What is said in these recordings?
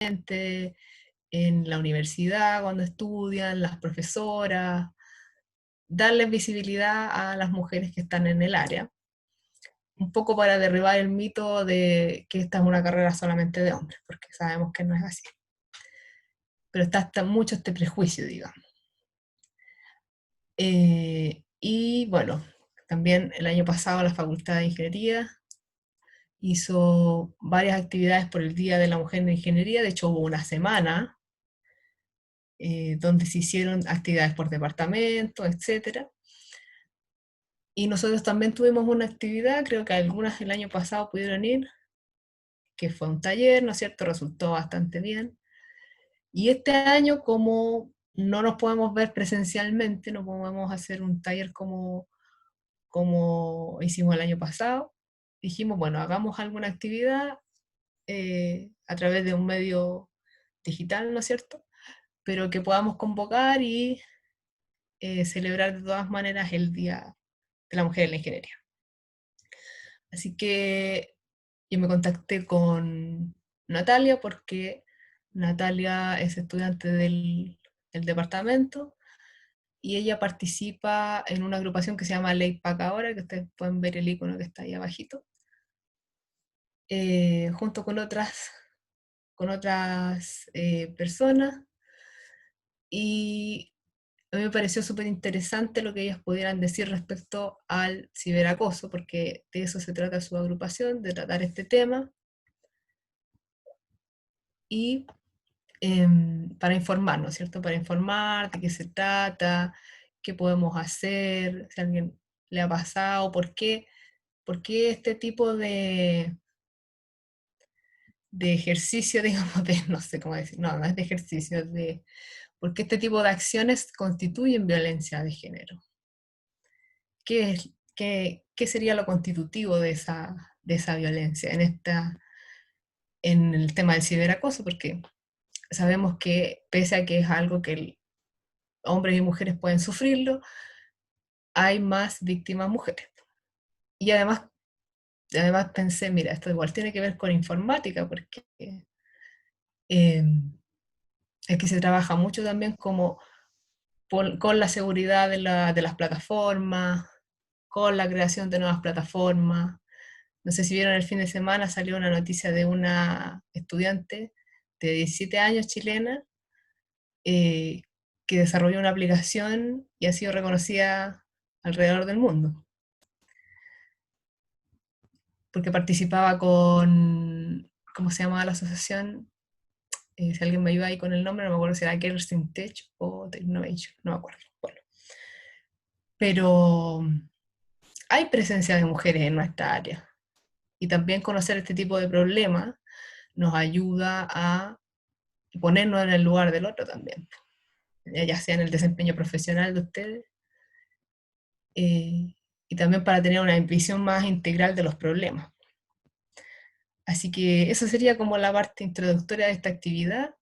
en la universidad cuando estudian, las profesoras, darles visibilidad a las mujeres que están en el área, un poco para derribar el mito de que esta es una carrera solamente de hombres, porque sabemos que no es así. Pero está hasta mucho este prejuicio, digamos. Y bueno, también el año pasado la Facultad de Ingeniería hizo varias actividades por el Día de la Mujer en Ingeniería, de hecho hubo una semana donde se hicieron actividades por departamento, etcétera. Y nosotros también tuvimos una actividad, creo que algunas el año pasado pudieron ir, que fue un taller, ¿no es cierto? Resultó bastante bien. Y este año, como no nos podemos ver presencialmente, no podemos hacer un taller como hicimos el año pasado, dijimos, bueno, hagamos alguna actividad a través de un medio digital, ¿no es cierto? Pero que podamos convocar y celebrar de todas maneras el Día de la Mujer en la Ingeniería. Así que yo me contacté con Natalia porque Natalia es estudiante del departamento y ella participa en una agrupación que se llama Ley Pac ahora, que ustedes pueden ver el icono que está ahí abajito, junto con otras personas, y a mí me pareció súper interesante lo que ellas pudieran decir respecto al ciberacoso, porque de eso se trata su agrupación, de tratar este tema, y para informarnos, ¿cierto? Para informar de qué se trata, qué podemos hacer, si a alguien le ha pasado, por qué este tipo de ejercicio, digamos, no sé cómo decir, no es de ejercicio, por qué este tipo de acciones constituyen violencia de género. ¿Qué sería lo constitutivo de esa violencia en el tema del ciberacoso? Porque sabemos que pese a que es algo que hombres y mujeres pueden sufrirlo, hay más víctimas mujeres. Y además pensé, mira, esto igual tiene que ver con informática, porque eh, aquí se trabaja mucho también como con la seguridad de las plataformas, con la creación de nuevas plataformas. No sé si vieron el fin de semana, salió una noticia de una estudiante de 17 años chilena eh, que desarrolló una aplicación y ha sido reconocida alrededor del mundo, porque participaba ¿cómo se llamaba la asociación? Si alguien me ayuda ahí con el nombre, no me acuerdo si era Girls in Tech o Technovation, no me acuerdo. Bueno, pero hay presencia de mujeres en nuestra área y también conocer este tipo de problemas nos ayuda a ponernos en el lugar del otro también, ya sea en el desempeño profesional de ustedes, y también para tener una visión más integral de los problemas. Así que eso sería como la parte introductoria de esta actividad,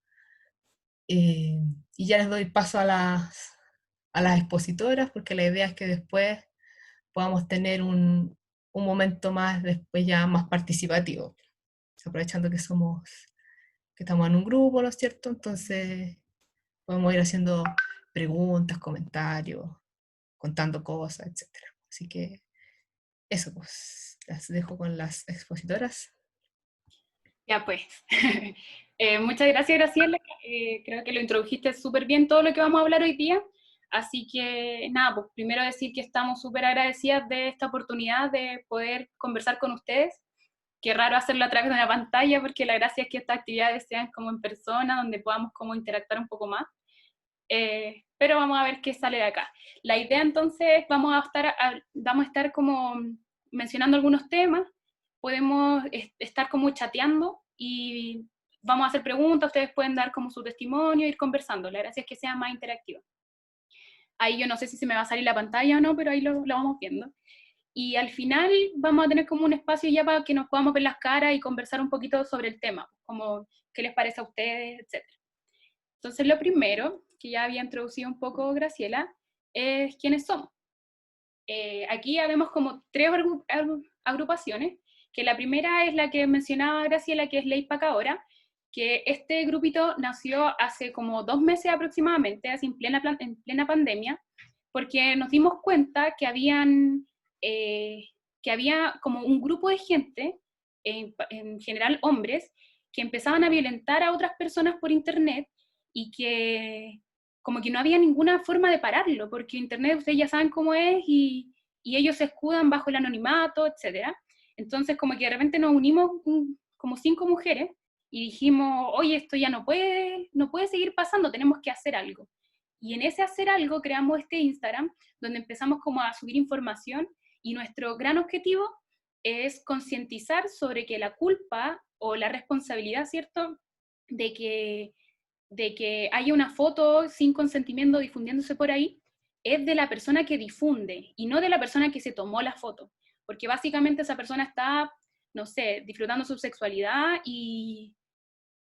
y ya les doy paso a las expositoras, porque la idea es que después podamos tener un momento más después ya más participativo, aprovechando que estamos en un grupo, ¿no es cierto? Entonces podemos ir haciendo preguntas, comentarios, contando cosas, etcétera. Así que eso, pues, las dejo con las expositoras. Ya pues. Muchas gracias, Graciela. Creo que lo introdujiste súper bien todo lo que vamos a hablar hoy día. Así que nada, pues primero decir que estamos súper agradecidas de esta oportunidad de poder conversar con ustedes. Qué raro hacerlo a través de una pantalla, porque la gracia es que estas actividades sean como en persona, donde podamos como interactuar un poco más. Pero vamos a ver qué sale de acá. La idea entonces, vamos a estar como mencionando algunos temas, podemos estar como chateando y vamos a hacer preguntas, ustedes pueden dar como su testimonio, ir conversando. La gracia es que sea más interactivo. Ahí yo no sé si se me va a salir la pantalla o no, pero ahí lo vamos viendo. Y al final vamos a tener como un espacio ya para que nos podamos ver las caras y conversar un poquito sobre el tema, como qué les parece a ustedes, etc. Entonces lo primero, que ya había introducido un poco Graciela, es quiénes somos. Aquí ya vemos como tres agrupaciones, que la primera es la que mencionaba Graciela, que es Ley Pac ahora, que este grupito nació hace como 2 meses aproximadamente, así en plena pandemia, porque nos dimos cuenta que había como un grupo de gente, en general hombres, que empezaban a violentar a otras personas por internet y que como que no había ninguna forma de pararlo, porque internet ustedes ya saben cómo es y ellos se escudan bajo el anonimato, etc. Entonces como que de repente nos unimos como 5 mujeres y dijimos, oye, esto ya no puede seguir pasando, tenemos que hacer algo. Y en ese hacer algo creamos este Instagram, donde empezamos como a subir información y nuestro gran objetivo es concientizar sobre que la culpa o la responsabilidad, ¿cierto?, de que haya una foto sin consentimiento difundiéndose por ahí, es de la persona que difunde y no de la persona que se tomó la foto. Porque básicamente esa persona está, no sé, disfrutando su sexualidad y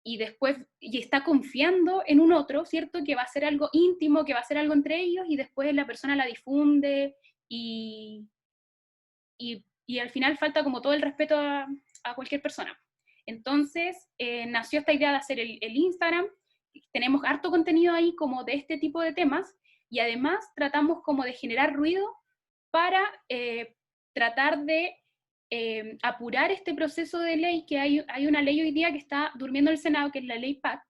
después y está confiando en un otro, ¿cierto? Que va a ser algo íntimo, que va a ser algo entre ellos y después la persona la difunde y, y al final falta como todo el respeto a cualquier persona. Entonces nació esta idea de hacer el Instagram, tenemos harto contenido ahí como de este tipo de temas y además tratamos como de generar ruido para tratar de apurar este proceso de ley, que hay una ley hoy día que está durmiendo en el Senado, que es la ley PAC,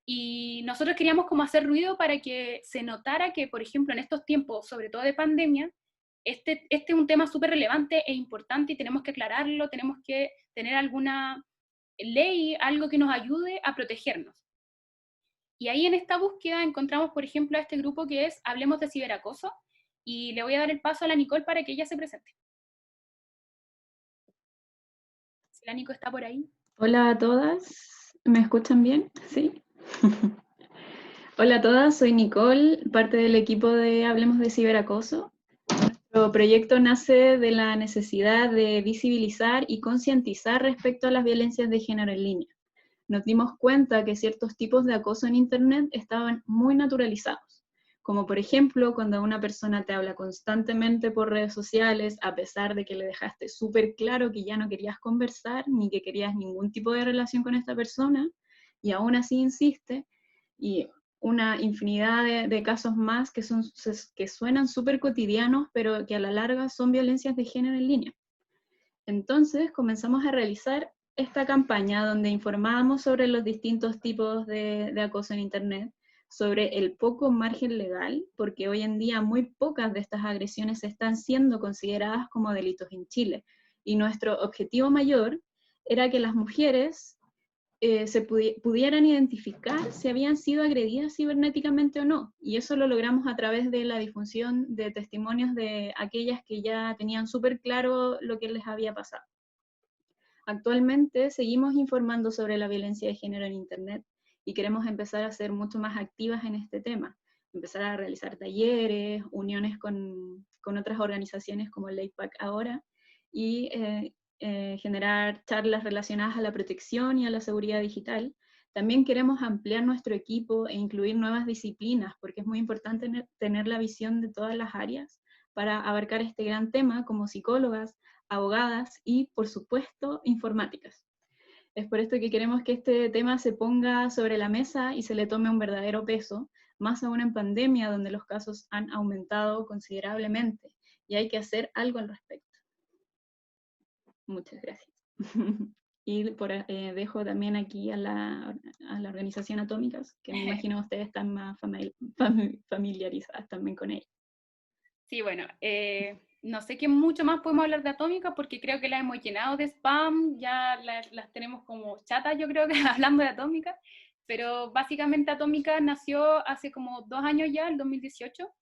y nosotros queríamos como hacer ruido para que se notara que, por ejemplo, en estos tiempos, sobre todo de pandemia, este es un tema súper relevante e importante y tenemos que aclararlo, tenemos que tener alguna ley, algo que nos ayude a protegernos. Y ahí en esta búsqueda encontramos, por ejemplo, a este grupo que es Hablemos de Ciberacoso, y le voy a dar el paso a la Nicole para que ella se presente. Si la Nico está por ahí. Hola a todas, ¿me escuchan bien? Sí. Hola a todas, soy Nicole, parte del equipo de Hablemos de Ciberacoso. Nuestro proyecto nace de la necesidad de visibilizar y concientizar respecto a las violencias de género en línea. Nos dimos cuenta que ciertos tipos de acoso en Internet estaban muy naturalizados, como por ejemplo cuando una persona te habla constantemente por redes sociales a pesar de que le dejaste súper claro que ya no querías conversar ni que querías ningún tipo de relación con esta persona y aún así insiste, y una infinidad de casos más que suenan súper cotidianos pero que a la larga son violencias de género en línea. Entonces comenzamos a realizar esta campaña donde informábamos sobre los distintos tipos de acoso en Internet, sobre el poco margen legal, porque hoy en día muy pocas de estas agresiones están siendo consideradas como delitos en Chile. Y nuestro objetivo mayor era que las mujeres pudieran identificar si habían sido agredidas cibernéticamente o no. Y eso lo logramos a través de la difusión de testimonios de aquellas que ya tenían súper claro lo que les había pasado. Actualmente seguimos informando sobre la violencia de género en Internet y queremos empezar a ser mucho más activas en este tema, empezar a realizar talleres, uniones con otras organizaciones como el LAIPAC ahora, y generar charlas relacionadas a la protección y a la seguridad digital. También queremos ampliar nuestro equipo e incluir nuevas disciplinas, porque es muy importante tener la visión de todas las áreas para abarcar este gran tema, como psicólogas, abogadas y, por supuesto, informáticas. Es por esto que queremos que este tema se ponga sobre la mesa y se le tome un verdadero peso, más aún en pandemia, donde los casos han aumentado considerablemente, y hay que hacer algo al respecto. Muchas gracias. Y dejo también aquí a la organización Atómicas, que me imagino ustedes están más familiarizadas también con ella. Sí, bueno, no sé qué mucho más podemos hablar de Atómica porque creo que la hemos llenado de spam, ya las tenemos como chatas, yo creo que hablando de Atómica, pero básicamente Atómica nació hace como 2 años ya, el 2018,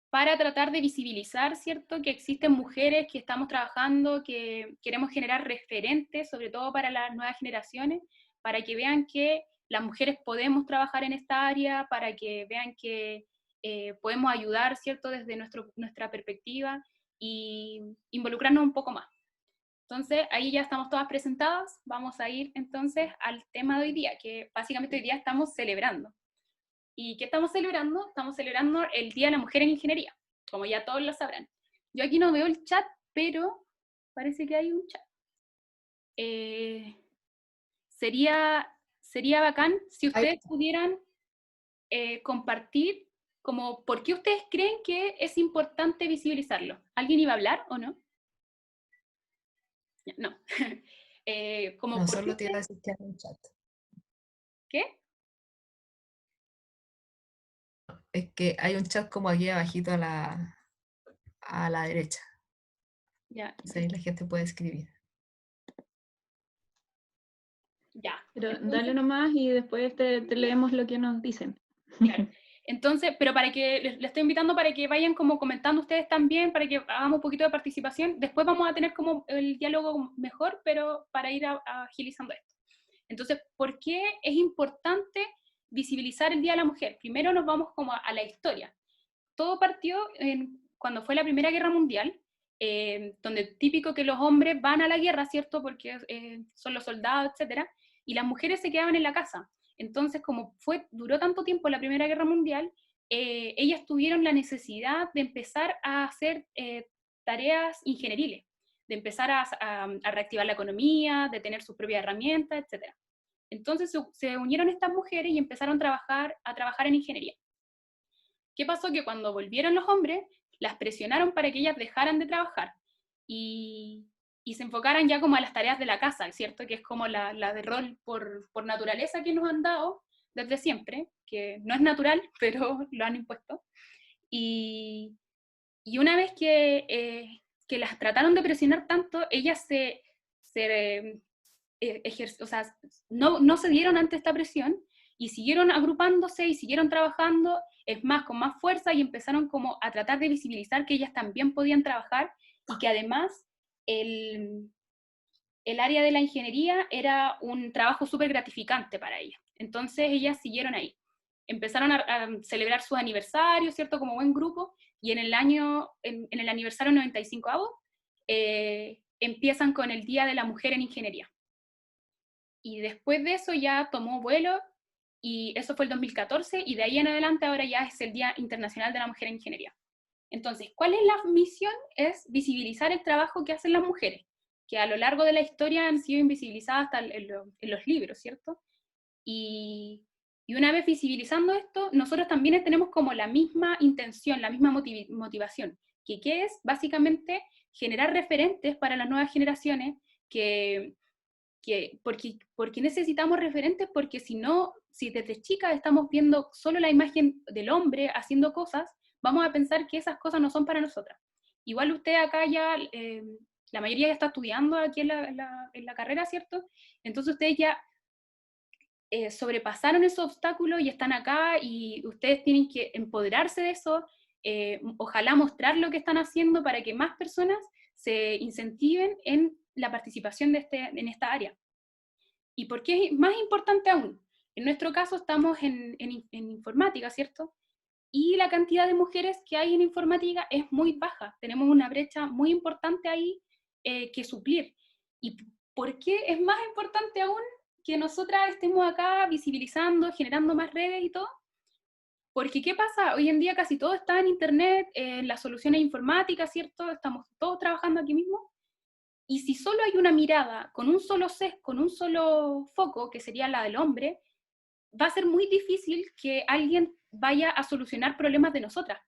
para tratar de visibilizar, ¿cierto?, que existen mujeres que estamos trabajando, que queremos generar referentes, sobre todo para las nuevas generaciones, para que vean que las mujeres podemos trabajar en esta área, para que vean que podemos ayudar, ¿cierto?, desde nuestra perspectiva y involucrarnos un poco más. Entonces, ahí ya estamos todas presentadas, vamos a ir entonces al tema de hoy día, que básicamente hoy día estamos celebrando. ¿Y qué estamos celebrando? Estamos celebrando el Día de la Mujer en Ingeniería, como ya todos lo sabrán. Yo aquí no veo el chat, pero parece que hay un chat. sería bacán si ustedes pudieran compartir como por qué ustedes creen que es importante visibilizarlo. ¿Alguien iba a hablar o no? No. Como No, por qué solo te iba a ustedes... decir que hay un chat. ¿Qué? Es que hay un chat como aquí abajito a la derecha. Ya, Entonces ahí la gente puede escribir. ya. Pero Entonces, dale nomás y después te leemos lo que nos dicen. claro. Entonces, pero para que les estoy invitando para que vayan como comentando ustedes también, para que hagamos un poquito de participación. Después vamos a tener como el diálogo mejor, pero para ir agilizando esto. Entonces, ¿por qué es importante visibilizar el Día de la Mujer? Primero nos vamos como a la historia. Todo partió cuando fue la Primera Guerra Mundial, donde típico que los hombres van a la guerra, ¿cierto? Porque son los soldados, etcétera, y las mujeres se quedaban en la casa. Entonces, como duró tanto tiempo la Primera Guerra Mundial, ellas tuvieron la necesidad de empezar a hacer tareas ingenieriles, de empezar a reactivar la economía, de tener sus propias herramientas, etc. Entonces se unieron estas mujeres y empezaron a trabajar en ingeniería. ¿Qué pasó? Que cuando volvieron los hombres, las presionaron para que ellas dejaran de trabajar y se enfocaran ya como a las tareas de la casa, ¿cierto? Que es como la de rol por naturaleza que nos han dado desde siempre, que no es natural, pero lo han impuesto. Y una vez que las trataron de presionar tanto, ellas o sea, no se dieron ante esta presión y siguieron agrupándose y siguieron trabajando, es más, con más fuerza, y empezaron como a tratar de visibilizar que ellas también podían trabajar y que además el área de la ingeniería era un trabajo súper gratificante para ellas. Entonces ellas siguieron ahí. Empezaron a celebrar sus aniversarios, ¿cierto? Como buen grupo, y en el aniversario 95avo, empiezan con el Día de la Mujer en Ingeniería. Y después de eso ya tomó vuelo, y eso fue el 2014, y de ahí en adelante ahora ya es el Día Internacional de la Mujer en Ingeniería. Entonces, ¿cuál es la misión? Es visibilizar el trabajo que hacen las mujeres, que a lo largo de la historia han sido invisibilizadas hasta en los libros, ¿cierto? Y una vez visibilizando esto, nosotros también tenemos como la misma intención, la misma motivación, que es básicamente generar referentes para las nuevas generaciones, porque necesitamos referentes, porque si desde chicas estamos viendo solo la imagen del hombre haciendo cosas, vamos a pensar que esas cosas no son para nosotras. Igual usted acá ya, la mayoría ya está estudiando aquí en la carrera, ¿cierto? Entonces ustedes ya sobrepasaron esos obstáculos y están acá, y ustedes tienen que empoderarse de eso, ojalá mostrar lo que están haciendo para que más personas se incentiven en la participación en esta área. ¿Y por qué es más importante aún? En nuestro caso estamos en informática, ¿cierto? Y la cantidad de mujeres que hay en informática es muy baja. Tenemos una brecha muy importante ahí que suplir. ¿Y por qué es más importante aún que nosotras estemos acá visibilizando, generando más redes y todo? Porque ¿qué pasa? Hoy en día casi todo está en internet, en las soluciones informáticas, ¿cierto? Estamos todos trabajando aquí mismo. Y si solo hay una mirada con un solo con un solo foco, que sería la del hombre, va a ser muy difícil que alguien vaya a solucionar problemas de nosotras.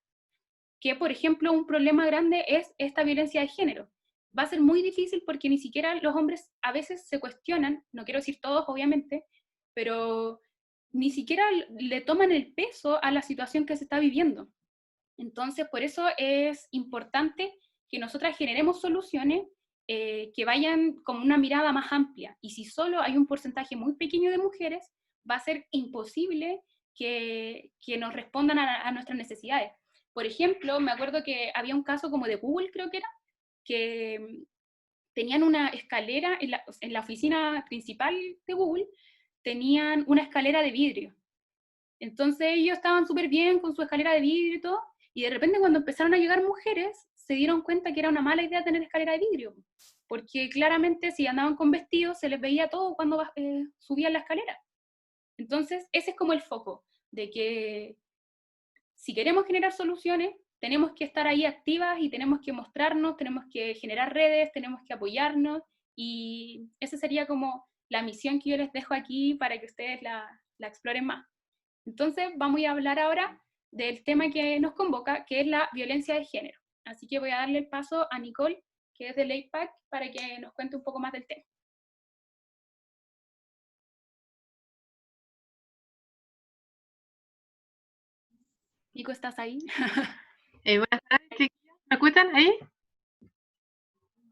Que, por ejemplo, un problema grande es esta violencia de género. Va a ser muy difícil porque ni siquiera los hombres a veces se cuestionan, no quiero decir todos, obviamente, pero ni siquiera le toman el peso a la situación que se está viviendo. Entonces, por eso es importante que nosotras generemos soluciones que vayan con una mirada más amplia. Y si solo hay un porcentaje muy pequeño de mujeres, va a ser imposible que nos respondan a nuestras necesidades. Por ejemplo, me acuerdo que había un caso como de Google, creo que era, que tenían una escalera en la oficina principal de Google, tenían una escalera de vidrio. Entonces ellos estaban súper bien con su escalera de vidrio y todo, y de repente cuando empezaron a llegar mujeres, se dieron cuenta que era una mala idea tener escalera de vidrio, porque claramente si andaban con vestidos se les veía todo cuando subían la escalera. Entonces ese es como el foco, de que si queremos generar soluciones, tenemos que estar ahí activas y tenemos que mostrarnos, tenemos que generar redes, tenemos que apoyarnos, y ese sería como la misión que yo les dejo aquí para que ustedes la exploren más. Entonces vamos a hablar ahora del tema que nos convoca, que es la violencia de género. Así que voy a darle el paso a Nicole, que es del AIPAC, para que nos cuente un poco más del tema. Nico, ¿estás ahí? Buenas tardes, chiquillas. ¿Me escuchan ahí?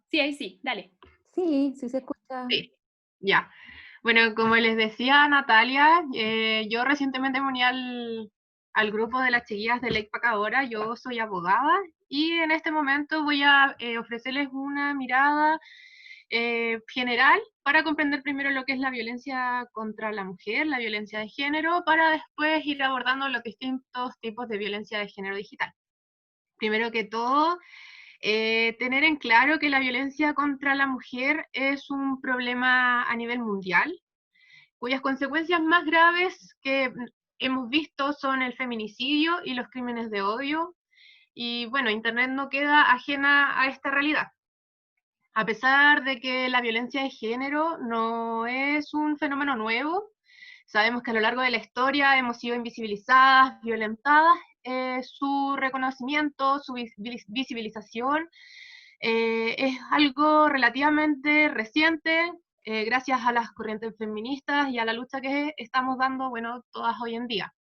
Sí, ahí sí, dale. Sí, sí se escucha. Sí, ya. Bueno, como les decía Natalia, yo recientemente me uní al grupo de las chiquillas de LAIPAC ahora. Yo soy abogada y en este momento voy a ofrecerles una mirada general para comprender primero lo que es la violencia contra la mujer, la violencia de género, para después ir abordando los distintos tipos de violencia de género digital. Primero que todo, tener en claro que la violencia contra la mujer es un problema a nivel mundial, cuyas consecuencias más graves que hemos visto son el feminicidio y los crímenes de odio, y bueno, Internet no queda ajena a esta realidad. A pesar de que la violencia de género no es un fenómeno nuevo, sabemos que a lo largo de la historia hemos sido invisibilizadas, violentadas, su reconocimiento, su visibilización es algo relativamente reciente, gracias a las corrientes feministas y a la lucha que estamos dando, bueno, todas hoy en día.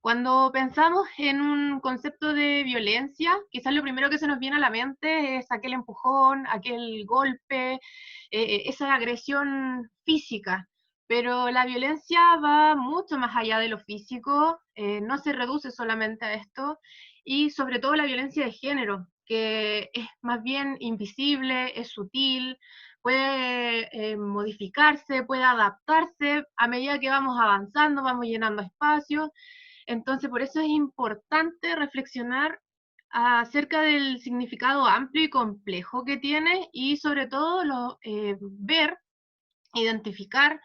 Cuando pensamos en un concepto de violencia, quizás lo primero que se nos viene a la mente es aquel empujón, aquel golpe, esa agresión física. Pero la violencia va mucho más allá de lo físico, no se reduce solamente a esto, y sobre todo la violencia de género, que es más bien invisible, es sutil, puede modificarse, puede adaptarse a medida que vamos avanzando, vamos llenando espacios. Entonces, por eso es importante reflexionar acerca del significado amplio y complejo que tiene y sobre todo ver, identificar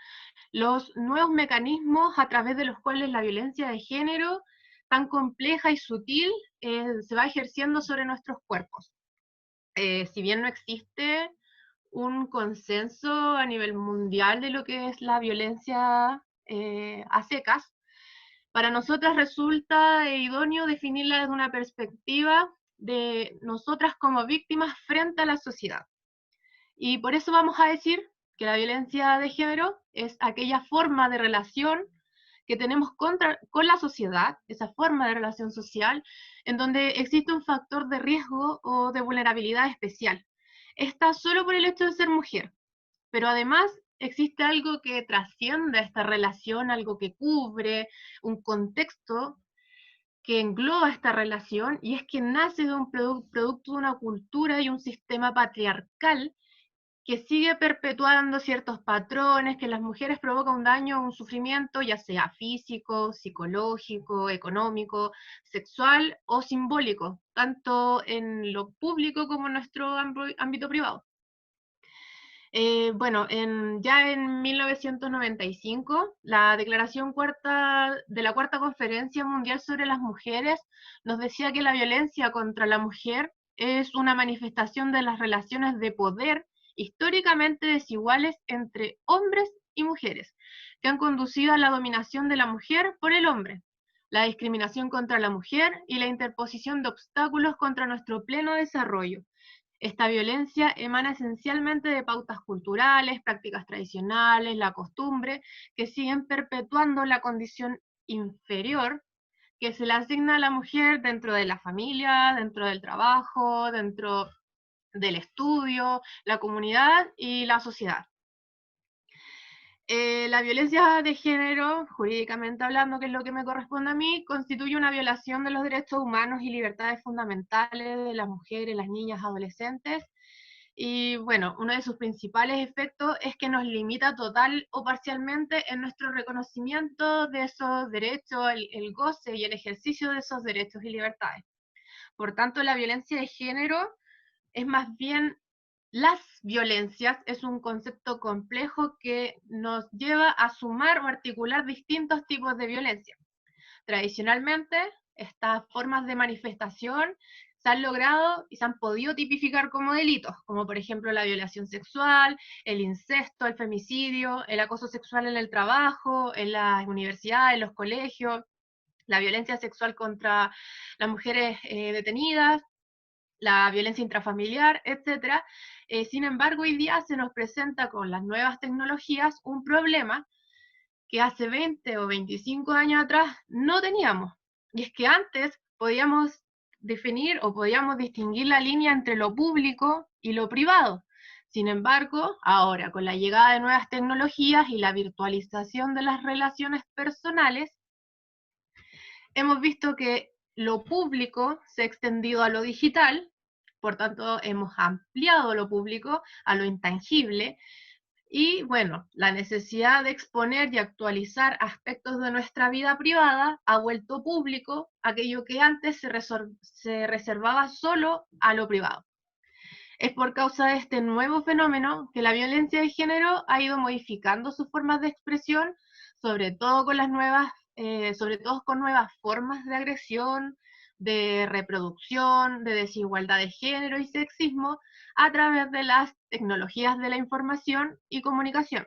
los nuevos mecanismos a través de los cuales la violencia de género, tan compleja y sutil, se va ejerciendo sobre nuestros cuerpos. Si bien no existe un consenso a nivel mundial de lo que es la violencia a secas, para nosotras resulta idóneo definirla desde una perspectiva de nosotras como víctimas frente a la sociedad. Y por eso vamos a decir que la violencia de género es aquella forma de relación que tenemos con la sociedad, esa forma de relación social, en donde existe un factor de riesgo o de vulnerabilidad especial. Esta solo por el hecho de ser mujer, pero además existe algo que trasciende esta relación, algo que cubre un contexto que engloba esta relación, y es que nace de un producto de una cultura y un sistema patriarcal que sigue perpetuando ciertos patrones, que en las mujeres provoca un daño, un sufrimiento, ya sea físico, psicológico, económico, sexual o simbólico, tanto en lo público como en nuestro ámbito privado. Bueno, ya en 1995, la Declaración de la Cuarta Conferencia Mundial sobre las Mujeres nos decía que la violencia contra la mujer es una manifestación de las relaciones de poder históricamente desiguales entre hombres y mujeres, que han conducido a la dominación de la mujer por el hombre, la discriminación contra la mujer y la interposición de obstáculos contra nuestro pleno desarrollo. Esta violencia emana esencialmente de pautas culturales, prácticas tradicionales, la costumbre, que siguen perpetuando la condición inferior que se le asigna a la mujer dentro de la familia, dentro del trabajo, dentro del estudio, la comunidad y la sociedad. La violencia de género, jurídicamente hablando, que es lo que me corresponde a mí, constituye una violación de los derechos humanos y libertades fundamentales de las mujeres, las niñas, adolescentes. Y bueno, uno de sus principales efectos es que nos limita total o parcialmente en nuestro reconocimiento de esos derechos, el goce y el ejercicio de esos derechos y libertades. Por tanto, la violencia de género es más bien las violencias, es un concepto complejo que nos lleva a sumar o articular distintos tipos de violencia. Tradicionalmente, estas formas de manifestación se se han logrado y se han podido tipificar como delitos, como por ejemplo la violación sexual, el incesto, el femicidio, el acoso sexual en el trabajo, en las universidades, en los colegios, la violencia sexual contra las mujeres detenidas, la violencia intrafamiliar, etc. Sin embargo, hoy día se nos presenta con las nuevas tecnologías un problema que hace 20 o 25 años atrás no teníamos. Y es que antes podíamos definir o podíamos distinguir la línea entre lo público y lo privado. Sin embargo, ahora, con la llegada de nuevas tecnologías y la virtualización de las relaciones personales, hemos visto que lo público se ha extendido a lo digital, por tanto hemos ampliado lo público a lo intangible, y bueno, la necesidad de exponer y actualizar aspectos de nuestra vida privada ha vuelto público aquello que antes se reservaba solo a lo privado. Es por causa de este nuevo fenómeno que la violencia de género ha ido modificando sus formas de expresión, sobre todo con nuevas formas de agresión, de reproducción, de desigualdad de género y sexismo a través de las tecnologías de la información y comunicación,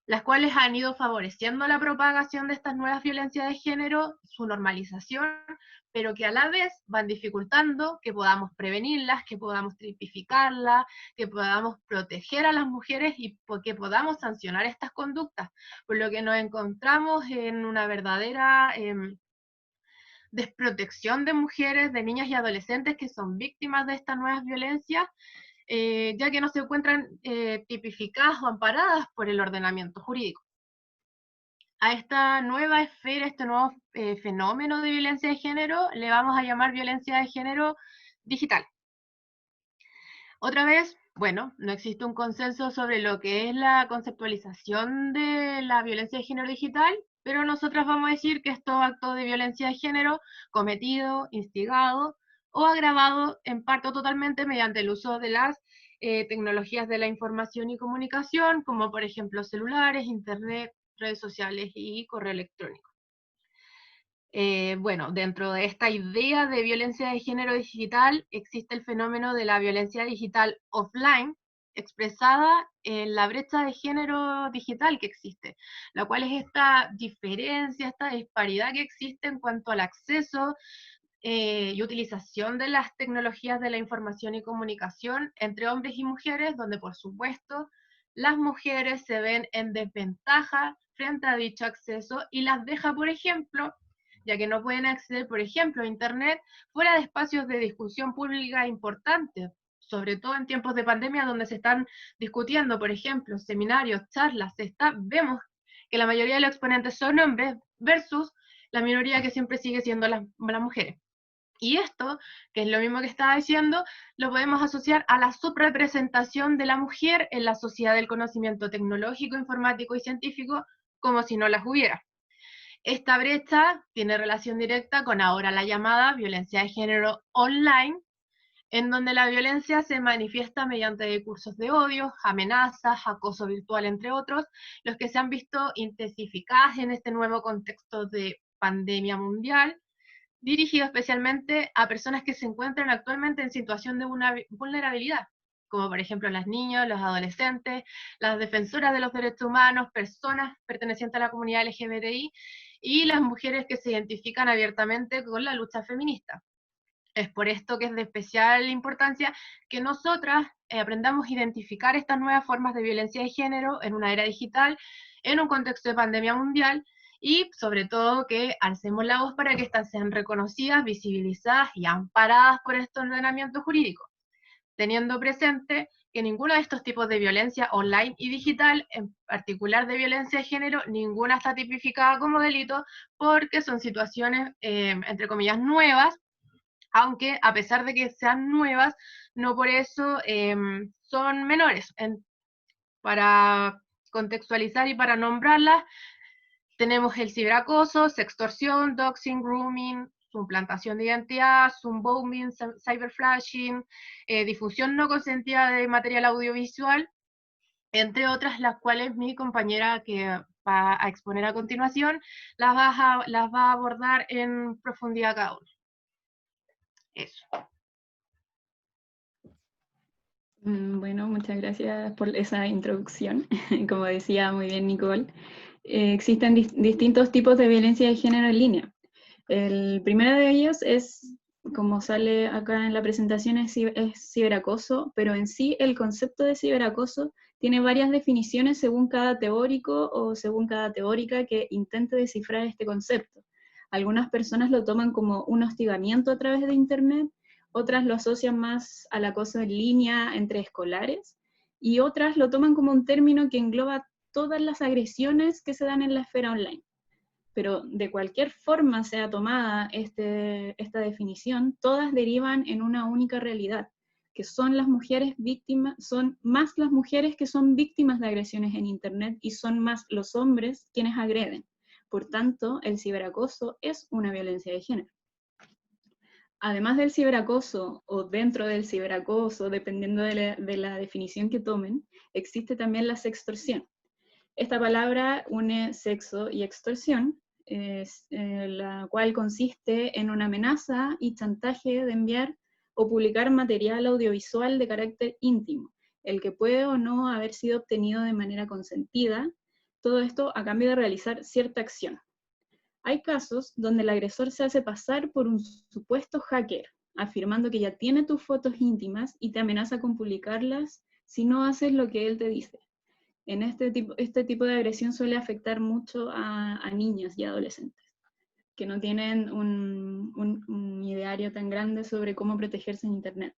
las cuales han ido favoreciendo la propagación de estas nuevas violencias de género, su normalización, pero que a la vez van dificultando que podamos prevenirlas, que podamos tipificarlas, que podamos proteger a las mujeres y que podamos sancionar estas conductas, por lo que nos encontramos en una verdadera desprotección de mujeres, de niñas y adolescentes que son víctimas de estas nuevas violencias, ya que no se encuentran tipificadas o amparadas por el ordenamiento jurídico. A esta nueva esfera, este nuevo fenómeno de violencia de género, le vamos a llamar violencia de género digital. Otra vez, bueno, no existe un consenso sobre lo que es la conceptualización de la violencia de género digital, pero nosotras vamos a decir que es todo acto de violencia de género cometido, instigado o agravado en parte o totalmente mediante el uso de las tecnologías de la información y comunicación, como por ejemplo celulares, internet, redes sociales y correo electrónico. Bueno, dentro de esta idea de violencia de género digital existe el fenómeno de la violencia digital offline, expresada en la brecha de género digital que existe, la cual es esta diferencia, esta disparidad que existe en cuanto al acceso y utilización de las tecnologías de la información y comunicación entre hombres y mujeres, donde por supuesto las mujeres se ven en desventaja frente a dicho acceso y las deja, por ejemplo, ya que no pueden acceder, por ejemplo, a Internet fuera de espacios de discusión pública importantes, sobre todo en tiempos de pandemia donde se están discutiendo, por ejemplo, seminarios, charlas, vemos que la mayoría de los exponentes son hombres versus la minoría que siempre sigue siendo las mujeres. Y esto, que es lo mismo que estaba diciendo, lo podemos asociar a la subrepresentación de la mujer en la sociedad del conocimiento tecnológico, informático y científico, como si no las hubiera. Esta brecha tiene relación directa con ahora la llamada violencia de género online, en donde la violencia se manifiesta mediante discursos de odio, amenazas, acoso virtual, entre otros, los que se han visto intensificadas en este nuevo contexto de pandemia mundial, dirigido especialmente a personas que se encuentran actualmente en situación de vulnerabilidad, como por ejemplo las niñas, los adolescentes, las defensoras de los derechos humanos, personas pertenecientes a la comunidad LGBTI, y las mujeres que se identifican abiertamente con la lucha feminista. Es por esto que es de especial importancia que nosotras aprendamos a identificar estas nuevas formas de violencia de género en una era digital, en un contexto de pandemia mundial, y sobre todo que alcemos la voz para que estas sean reconocidas, visibilizadas y amparadas por este ordenamiento jurídico, teniendo presente que ninguno de estos tipos de violencia online y digital, en particular de violencia de género, ninguna está tipificada como delito porque son situaciones, entre comillas, nuevas, aunque a pesar de que sean nuevas, no por eso son menores. Para contextualizar y para nombrarlas, tenemos el ciberacoso, sextorsión, doxing, grooming, suplantación de identidad, zoombombing, cyberflashing, difusión no consentida de material audiovisual, entre otras, las cuales mi compañera que va a exponer a continuación las va a abordar en profundidad cada una. Eso. Bueno, muchas gracias por esa introducción. Como decía muy bien Nicole, existen distintos tipos de violencia de género en línea. El primero de ellos es, como sale acá en la presentación, es ciberacoso, pero en sí el concepto de ciberacoso tiene varias definiciones según cada teórico o según cada teórica que intente descifrar este concepto. Algunas personas lo toman como un hostigamiento a través de Internet, otras lo asocian más al acoso en línea entre escolares, y otras lo toman como un término que engloba todas las agresiones que se dan en la esfera online. Pero de cualquier forma sea tomada esta definición, todas derivan en una única realidad, que son las mujeres víctimas, son más las mujeres que son víctimas de agresiones en Internet y son más los hombres quienes agreden. Por tanto, el ciberacoso es una violencia de género. Además del ciberacoso o dentro del ciberacoso, dependiendo de la definición que tomen, existe también la sextorsión. Esta palabra une sexo y extorsión, la cual consiste en una amenaza y chantaje de enviar o publicar material audiovisual de carácter íntimo, el que puede o no haber sido obtenido de manera consentida, todo esto a cambio de realizar cierta acción. Hay casos donde el agresor se hace pasar por un supuesto hacker, afirmando que ya tiene tus fotos íntimas y te amenaza con publicarlas si no haces lo que él te dice. En este tipo de agresión suele afectar mucho a niñas y adolescentes, que no tienen un ideario tan grande sobre cómo protegerse en Internet.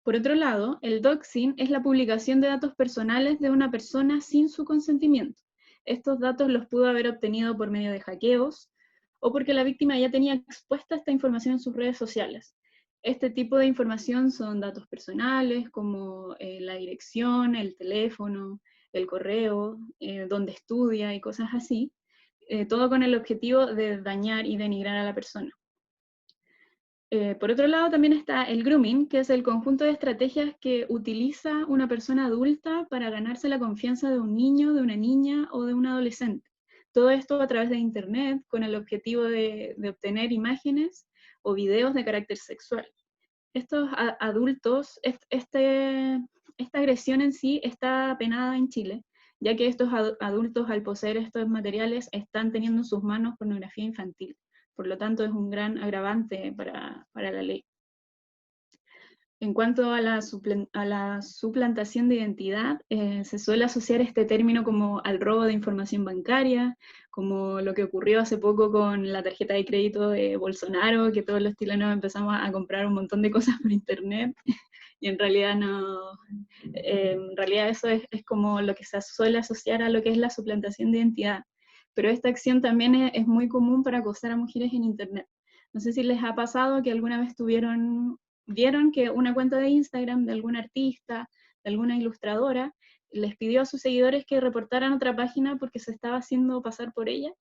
Por otro lado, el doxing es la publicación de datos personales de una persona sin su consentimiento. Estos datos los pudo haber obtenido por medio de hackeos o porque la víctima ya tenía expuesta esta información en sus redes sociales. Este tipo de información son datos personales como la dirección, el teléfono, el correo, dónde estudia y cosas así, todo con el objetivo de dañar y denigrar a la persona. Por otro lado, también está el grooming, que es el conjunto de estrategias que utiliza una persona adulta para ganarse la confianza de un niño, de una niña o de un adolescente. Todo esto a través de Internet con el objetivo de obtener imágenes o videos de carácter sexual. Estos adultos, esta agresión en sí está penada en Chile, ya que estos adultos al poseer estos materiales están teniendo en sus manos pornografía infantil. Por lo tanto, es un gran agravante para la ley. En cuanto a la suplantación de identidad, se suele asociar este término como al robo de información bancaria, como lo que ocurrió hace poco con la tarjeta de crédito de Bolsonaro, que todos los chilenos empezamos a comprar un montón de cosas por internet, y en realidad no, en realidad eso es como lo que se suele asociar a lo que es la suplantación de identidad. Pero esta acción también es muy común para acosar a mujeres en internet. No sé si les ha pasado que alguna vez vieron que una cuenta de Instagram de algún artista, de alguna ilustradora, les pidió a sus seguidores que reportaran otra página porque se estaba haciendo pasar por ella.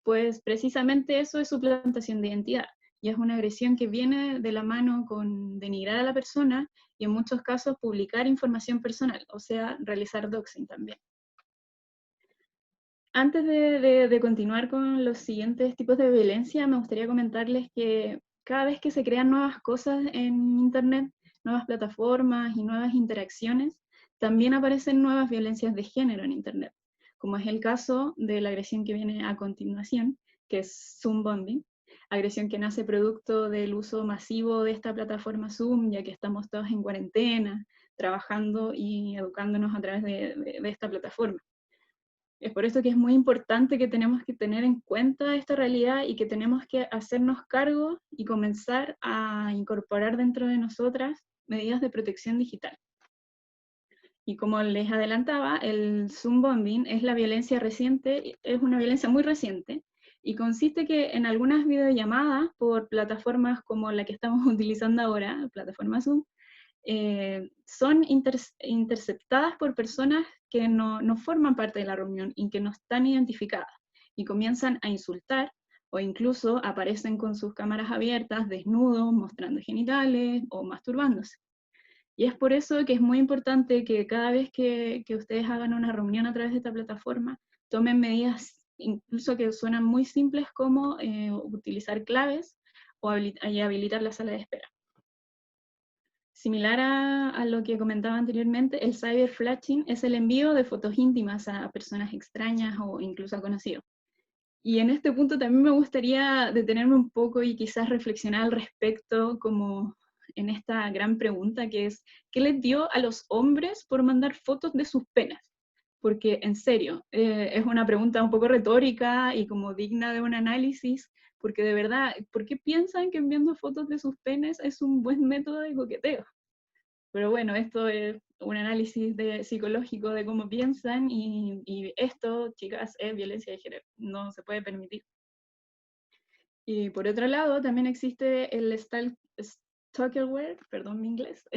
Pues precisamente eso es suplantación de identidad, y es una agresión que viene de la mano con denigrar a la persona y en muchos casos publicar información personal, o sea, realizar doxing también. Antes de continuar con los siguientes tipos de violencia, me gustaría comentarles que cada vez que se crean nuevas cosas en Internet, nuevas plataformas y nuevas interacciones, también aparecen nuevas violencias de género en Internet, como es el caso de la agresión que viene a continuación, que es Zoom Bombing, agresión que nace producto del uso masivo de esta plataforma Zoom, ya que estamos todos en cuarentena, trabajando y educándonos a través de esta plataforma. Es por eso que es muy importante que tenemos que tener en cuenta esta realidad y que tenemos que hacernos cargo y comenzar a incorporar dentro de nosotras medidas de protección digital. Y como les adelantaba, el Zoom Bombing es la violencia reciente, es una violencia muy reciente, y consiste que en algunas videollamadas por plataformas como la que estamos utilizando ahora, plataforma Zoom, son interceptadas por personas que no forman parte de la reunión y que no están identificadas, y comienzan a insultar o incluso aparecen con sus cámaras abiertas, desnudos, mostrando genitales o masturbándose. Y es por eso que es muy importante que cada vez que ustedes hagan una reunión a través de esta plataforma, tomen medidas incluso que suenan muy simples como utilizar claves y habilitar la sala de espera. Similar a lo que comentaba anteriormente, el cyberflashing es el envío de fotos íntimas a personas extrañas o incluso a conocidos. Y en este punto también me gustaría detenerme un poco y quizás reflexionar al respecto, como en esta gran pregunta que es, ¿qué les dio a los hombres por mandar fotos de sus penas? Porque en serio, es una pregunta un poco retórica y como digna de un análisis, porque de verdad, ¿por qué piensan que enviando fotos de sus penes es un buen método de coqueteo? Pero bueno, esto es un análisis psicológico de cómo piensan y esto, chicas, es violencia de género, no se puede permitir. Y por otro lado, también existe el stalkerware, perdón mi inglés,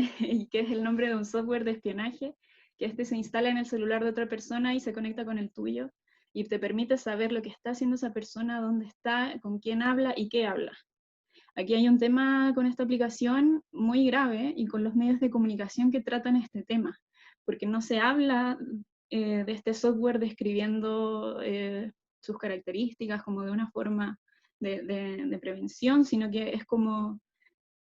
que es el nombre de un software de espionaje, que este se instala en el celular de otra persona y se conecta con el tuyo, y te permite saber lo que está haciendo esa persona, dónde está, con quién habla y qué habla. Aquí hay un tema con esta aplicación muy grave y con los medios de comunicación que tratan este tema, porque no se habla de este software describiendo sus características como de una forma de prevención, sino que es como,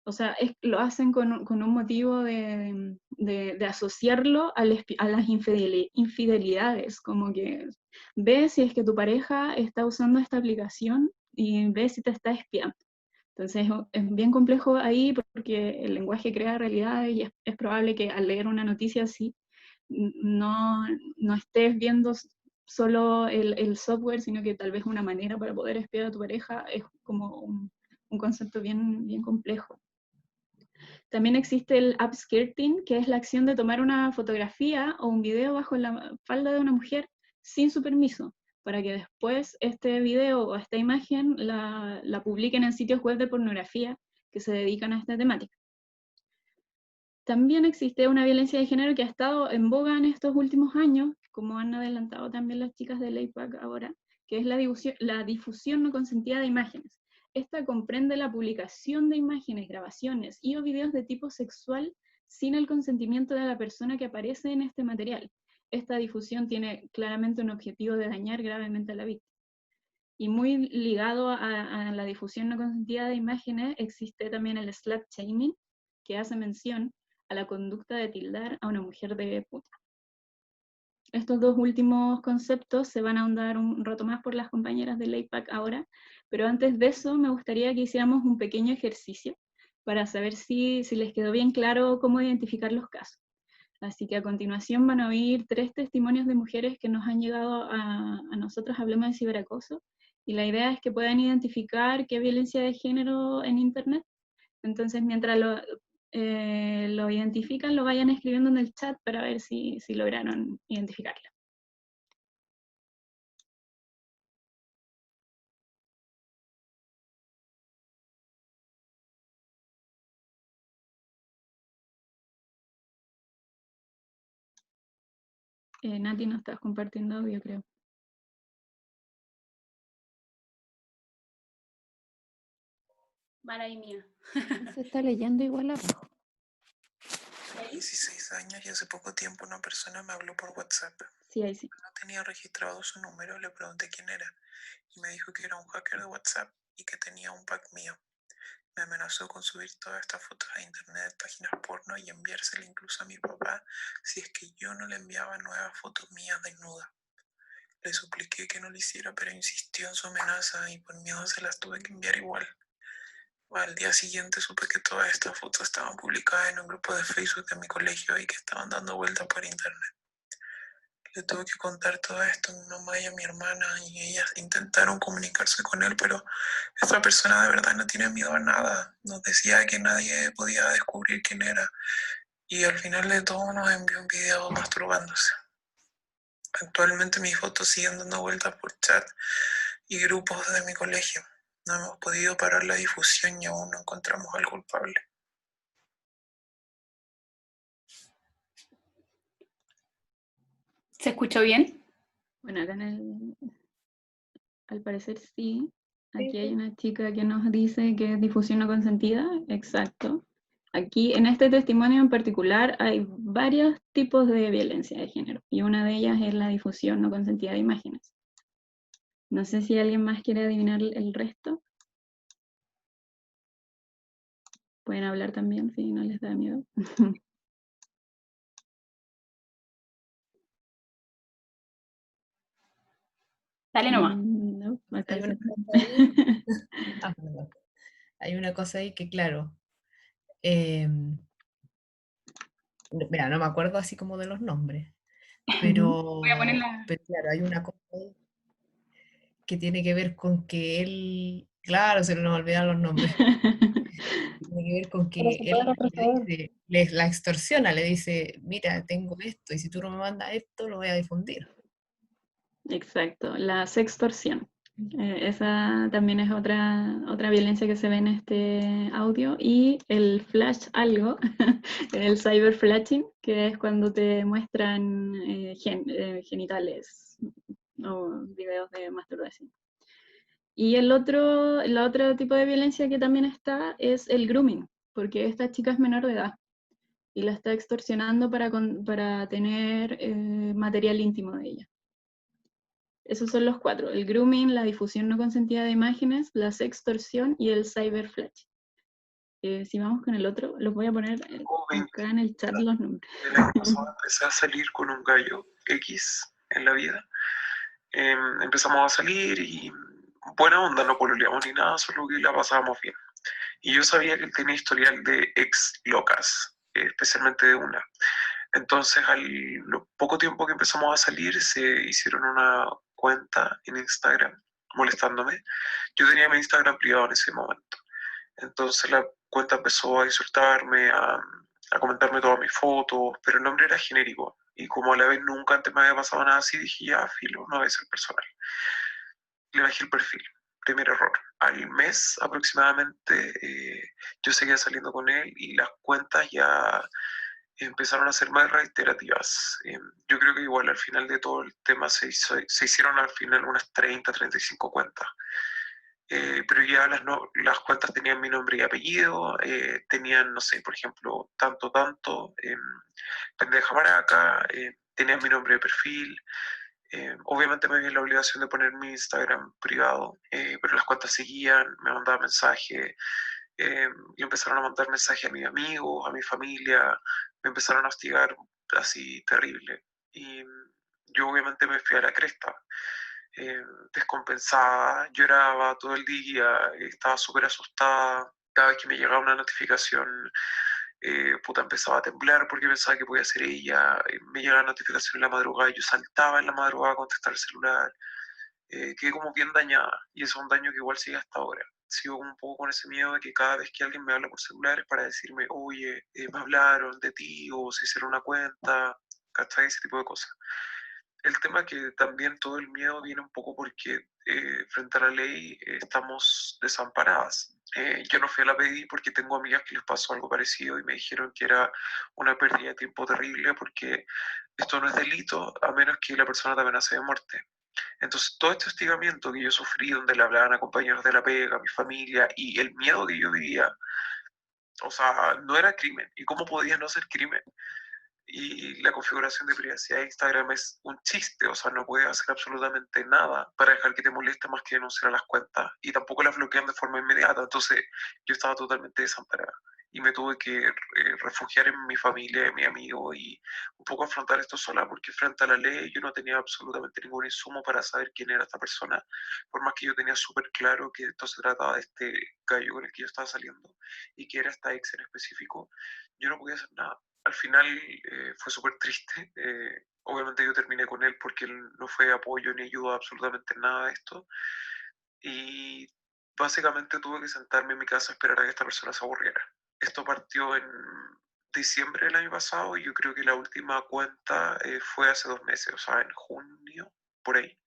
o sea, lo hacen con un motivo de asociarlo a las infidelidades, como que ve si es que tu pareja está usando esta aplicación y ve si te está espiando. Entonces es bien complejo ahí porque el lenguaje crea realidades y es probable que al leer una noticia así no estés viendo solo el software, sino que tal vez una manera para poder espiar a tu pareja es como un concepto bien complejo. También existe el upskirting, que es la acción de tomar una fotografía o un video bajo la falda de una mujer sin su permiso, para que después este video o esta imagen la publiquen en sitios web de pornografía que se dedican a esta temática. También existe una violencia de género que ha estado en boga en estos últimos años, como han adelantado también las chicas de LAPAC ahora, que es la difusión no consentida de imágenes. Esta comprende la publicación de imágenes, grabaciones y o videos de tipo sexual sin el consentimiento de la persona que aparece en este material. Esta difusión tiene claramente un objetivo de dañar gravemente a la víctima. Y muy ligado a la difusión no consentida de imágenes existe también el slut shaming, que hace mención a la conducta de tildar a una mujer de puta. Estos dos últimos conceptos se van a ahondar un rato más por las compañeras de LAPAC ahora, pero antes de eso me gustaría que hiciéramos un pequeño ejercicio para saber si les quedó bien claro cómo identificar los casos. Así que a continuación van a oír 3 testimonios de mujeres que nos han llegado a nosotros, Hablemos de Ciberacoso, y la idea es que puedan identificar qué violencia de género en Internet. Entonces, mientras lo identifican, lo vayan escribiendo en el chat para ver si lograron identificarlo. Nati, no estás compartiendo audio, creo. Mala y mía. Se está leyendo igual abajo. 16 años y hace poco tiempo una persona me habló por WhatsApp. Sí, ahí sí. No tenía registrado su número, le pregunté quién era y me dijo que era un hacker de WhatsApp y que tenía un pack mío. Me amenazó con subir todas estas fotos a internet, páginas porno y enviársela incluso a mi papá si es que yo no le enviaba nuevas fotos mías desnuda. Le supliqué que no lo hiciera, pero insistió en su amenaza y por miedo se las tuve que enviar igual. Al día siguiente supe que todas estas fotos estaban publicadas en un grupo de Facebook de mi colegio y que estaban dando vueltas por internet. Le tuve que contar todo esto a mi mamá y a mi hermana y ellas intentaron comunicarse con él, pero esta persona de verdad no tiene miedo a nada. Nos decía que nadie podía descubrir quién era y al final de todo nos envió un video masturbándose. Actualmente mis fotos siguen dando vueltas por chat y grupos de mi colegio. No hemos podido parar la difusión y aún no encontramos al culpable. ¿Se escuchó bien? Bueno, acá al parecer sí. Aquí hay una chica que nos dice que es difusión no consentida. Exacto. Aquí, en este testimonio en particular, hay varios tipos de violencia de género, y una de ellas es la difusión no consentida de imágenes. No sé si alguien más quiere adivinar el resto. Pueden hablar también si no les da miedo. Dale nomás. No, no Hay alcancé. una cosa ahí, perdón. Hay una cosa ahí que, claro, mira, no me acuerdo así como de los nombres, Voy a ponerla. pero claro, hay una cosa ahí que tiene que ver con que él, claro, se nos olvidaron los nombres, tiene que ver con Pero que se puede él le retroceder. dice, la extorsiona, le dice, mira, tengo esto, y si tú no me mandas esto, lo voy a difundir. Exacto, la sextorsión. Esa también es otra violencia que se ve en este audio. Y el flash algo, el cyberflashing, que es cuando te muestran genitales o videos de masturbación. Y la otro tipo de violencia que también está es el grooming, porque esta chica es menor de edad y la está extorsionando para tener material íntimo de ella. Esos son los 4: el grooming, la difusión no consentida de imágenes, la sextorsión y el cyberflash. Si vamos con el otro, los voy a poner acá en el chat los nombres. El año pasado empecé a salir con un gallo X en la vida. Empezamos a salir y buena onda, no pololeamos ni nada, solo que la pasábamos bien. Y yo sabía que él tenía historial de ex locas, especialmente de una. Entonces, al poco tiempo que empezamos a salir, se hicieron una cuenta en Instagram molestándome. Yo tenía mi Instagram privado en ese momento. Entonces la cuenta empezó a insultarme, a comentarme todas mis fotos, pero el nombre era genérico. Y como a la vez nunca antes me había pasado nada así, dije, ya, filo, no debe ser personal. Le bajé el perfil. Primer error. Al mes aproximadamente yo seguía saliendo con él y las cuentas ya empezaron a ser más reiterativas. Yo creo que igual al final de todo el tema se hicieron al final unas 30, 35 cuentas. Pero ya las cuentas tenían mi nombre y apellido, tenían, no sé, por ejemplo, tanto, pendeja maraca, tenían mi nombre de perfil. Obviamente me vi en la obligación de poner mi Instagram privado, pero las cuentas seguían, me mandaban mensajes, y empezaron a mandar mensajes a mis amigos, a mi familia, me empezaron a hostigar así terrible. Y yo obviamente me fui a la cresta, descompensada, lloraba todo el día, estaba súper asustada. Cada vez que me llegaba una notificación, puta, empezaba a temblar porque pensaba que podía ser ella. Me llegaba la notificación en la madrugada, yo saltaba en la madrugada a contestar el celular. Quedé como bien dañada y eso es un daño que igual sigue hasta ahora. Sigo un poco con ese miedo de que cada vez que alguien me habla por celular es para decirme, oye, me hablaron de ti o se hicieron una cuenta, ¿cachai? Ese tipo de cosas. El tema es que también todo el miedo viene un poco porque frente a la ley estamos desamparadas. Yo no fui a la PDI porque tengo amigas que les pasó algo parecido y me dijeron que era una pérdida de tiempo terrible porque esto no es delito a menos que la persona te amenace de muerte. Entonces, todo este hostigamiento que yo sufrí, donde le hablaban a compañeros de la pega, a mi familia, y el miedo que yo vivía, o sea, no era crimen. ¿Y cómo podía no ser crimen? Y la configuración de privacidad de Instagram es un chiste, o sea, no puedes hacer absolutamente nada para dejar que te moleste más que denunciar a las cuentas, y tampoco las bloquean de forma inmediata. Entonces, yo estaba totalmente desamparada y me tuve que refugiar en mi familia, en mi amigo, y un poco afrontar esto sola, porque frente a la ley yo no tenía absolutamente ningún insumo para saber quién era esta persona, por más que yo tenía súper claro que esto se trataba de este gallo con el que yo estaba saliendo y que era esta ex en específico. Yo no podía hacer nada. Al final fue súper triste. Obviamente yo terminé con él porque él no fue apoyo ni ayuda absolutamente en nada de esto. Y básicamente tuve que sentarme en mi casa a esperar a que esta persona se aburriera. Esto partió en diciembre del año pasado y yo creo que la última cuenta fue hace 2 meses, o sea, en junio, por ahí.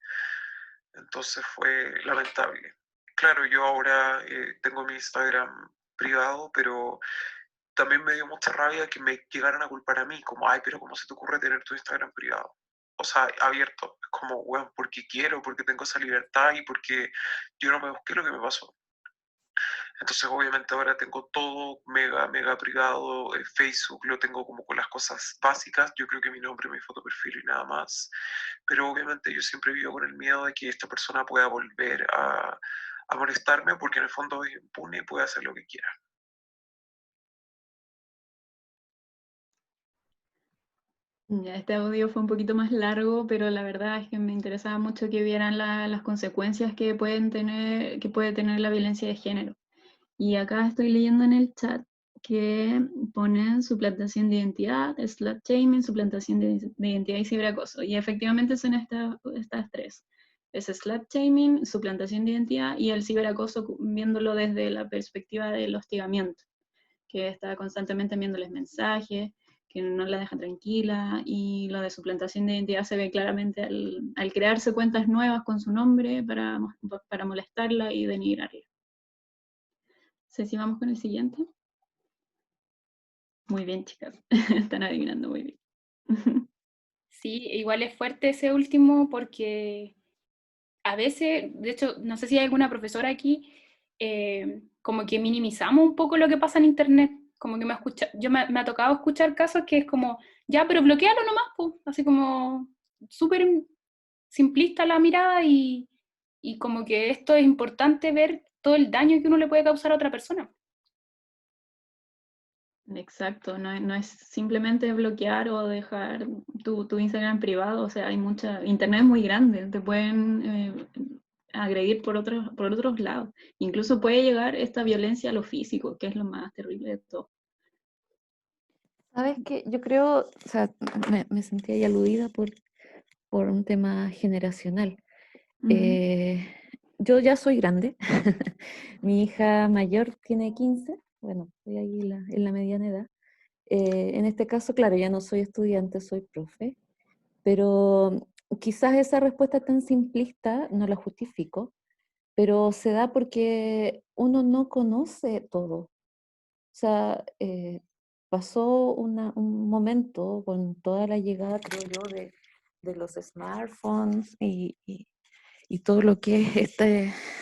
Entonces fue lamentable. Claro, yo ahora tengo mi Instagram privado, pero también me dio mucha rabia que me llegaran a culpar a mí, como, ay, pero ¿cómo se te ocurre tener tu Instagram privado? O sea, abierto, es como, bueno, porque quiero, porque tengo esa libertad y porque yo no me busqué lo que me pasó. Entonces, obviamente ahora tengo todo mega privado, Facebook lo tengo como con las cosas básicas, yo creo que mi nombre, mi foto de perfil y nada más, pero obviamente yo siempre vivo con el miedo de que esta persona pueda volver a molestarme porque en el fondo es impune y puede hacer lo que quiera. Ya, este audio fue un poquito más largo, pero la verdad es que me interesaba mucho que vieran las consecuencias que puede tener la violencia de género. Y acá estoy leyendo en el chat que ponen suplantación de identidad, slut shaming, suplantación de identidad y ciberacoso. Y efectivamente son estas tres. Es slut shaming, suplantación de identidad y el ciberacoso viéndolo desde la perspectiva del hostigamiento, que está constantemente enviándoles mensajes, que no la deja tranquila, y lo de suplantación de identidad se ve claramente al crearse cuentas nuevas con su nombre para molestarla y denigrarla. No sé si vamos con el siguiente. Muy bien, chicas. Están adivinando muy bien. Sí, igual es fuerte ese último porque a veces, de hecho, no sé si hay alguna profesora aquí, como que minimizamos un poco lo que pasa en internet, como que me ha tocado escuchar casos que es como, ya, pero bloquealo nomás, pues, así como súper simplista la mirada y como que esto es importante ver todo el daño que uno le puede causar a otra persona. Exacto, no es simplemente bloquear o dejar tu Instagram privado, o sea, Internet es muy grande, te pueden agredir por otros lados. Incluso puede llegar esta violencia a lo físico, que es lo más terrible de todo. ¿Sabes qué? Yo creo, o sea, me sentí ahí aludida por un tema generacional. Yo ya soy grande, mi hija mayor tiene 15, bueno, estoy ahí en la mediana edad. En este caso, claro, ya no soy estudiante, soy profe, pero quizás esa respuesta tan simplista no la justifico, pero se da porque uno no conoce todo. O sea, pasó un momento con toda la llegada, creo yo, de los smartphones y todo lo que es esta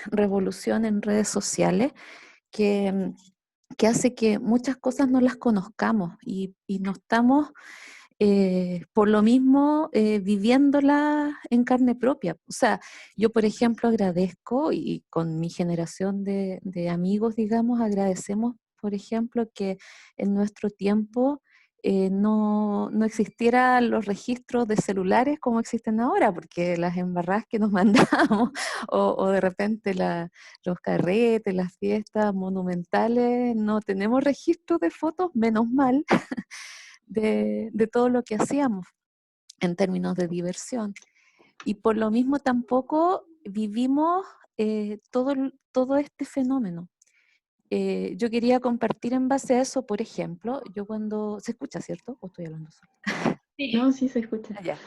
revolución en redes sociales, que, que hace que muchas cosas no las conozcamos y no estamos por lo mismo viviéndola en carne propia. O sea, yo por ejemplo agradezco y con mi generación de amigos, digamos, agradecemos, por ejemplo, que en nuestro tiempo no existieran los registros de celulares como existen ahora, porque las embarradas que nos mandamos o de repente los carretes, las fiestas monumentales, no tenemos registros de fotos, menos mal, de todo lo que hacíamos en términos de diversión. Y por lo mismo tampoco vivimos todo este fenómeno. Yo quería compartir en base a eso, por ejemplo, yo cuando... ¿Se escucha, cierto? ¿O estoy hablando sola? Sí. No, sí se escucha. Ya.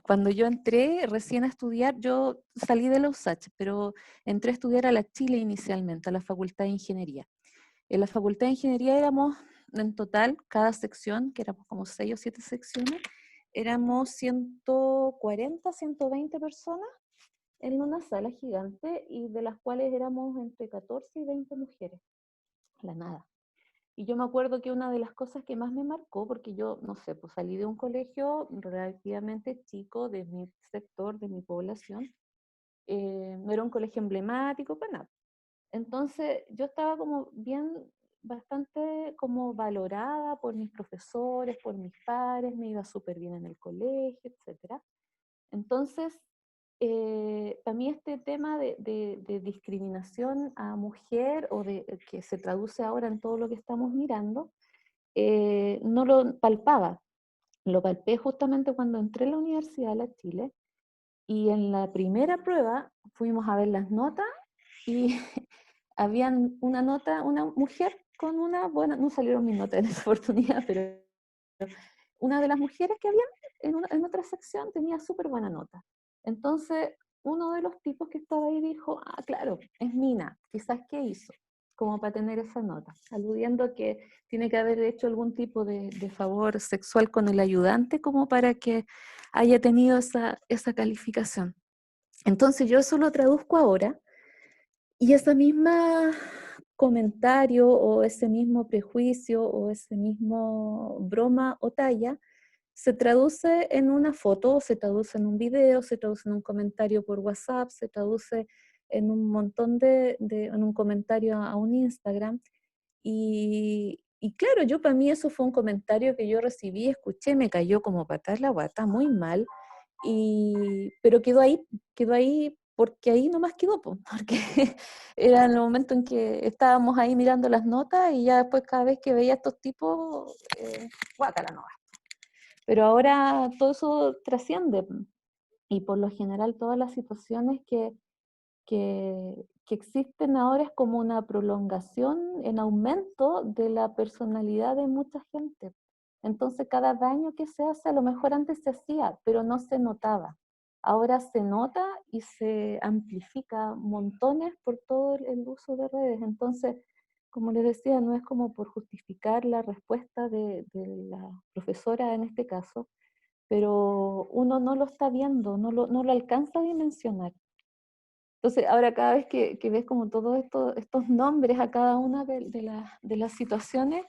Cuando yo entré recién a estudiar, yo salí de la USACH, pero entré a estudiar a la Chile inicialmente, a la Facultad de Ingeniería. En la Facultad de Ingeniería éramos, en total, cada sección, que éramos como 6 o 7 secciones, éramos 140, 120 personas en una sala gigante y de las cuales éramos entre 14 y 20 mujeres, la nada. Y yo me acuerdo que una de las cosas que más me marcó, porque yo, no sé, pues salí de un colegio relativamente chico de mi sector, de mi población, no era un colegio emblemático, para nada. Entonces yo estaba como bien, bastante como valorada por mis profesores, por mis padres, me iba súper bien en el colegio, etc. Entonces, para mí este tema de discriminación a mujer o que se traduce ahora en todo lo que estamos mirando, no lo palpaba. Lo palpé justamente cuando entré a la Universidad de la Chile y en la primera prueba fuimos a ver las notas y habían una nota, una mujer con una buena, no salieron mis notas en esa oportunidad, pero una de las mujeres que habían en otra sección tenía súper buena nota. Entonces, uno de los tipos que estaba ahí dijo, ah, claro, es Mina, quizás ¿qué hizo? Como para tener esa nota, aludiendo a que tiene que haber hecho algún tipo de favor sexual con el ayudante como para que haya tenido esa calificación. Entonces yo eso lo traduzco ahora y ese mismo comentario o ese mismo prejuicio o ese mismo broma o talla se traduce en una foto, se traduce en un video, se traduce en un comentario por WhatsApp, se traduce en un montón en un comentario a un Instagram y y claro, yo para mí eso fue un comentario que yo recibí, escuché, me cayó como patada en la guata, muy mal, pero quedó ahí porque ahí nomás quedó, po, porque era el momento en que estábamos ahí mirando las notas y ya después cada vez que veía a estos tipos, guácala nomás. Pero ahora todo eso trasciende y por lo general todas las situaciones que existen ahora es como una prolongación en aumento de la personalidad de mucha gente. Entonces cada daño que se hace, a lo mejor antes se hacía, pero no se notaba. Ahora se nota y se amplifica montones por todo el uso de redes. Entonces, como les decía, no es como por justificar la respuesta de la profesora en este caso, pero uno no lo está viendo, no lo alcanza a dimensionar. Entonces, ahora cada vez que ves como todos estos nombres a cada una de las situaciones,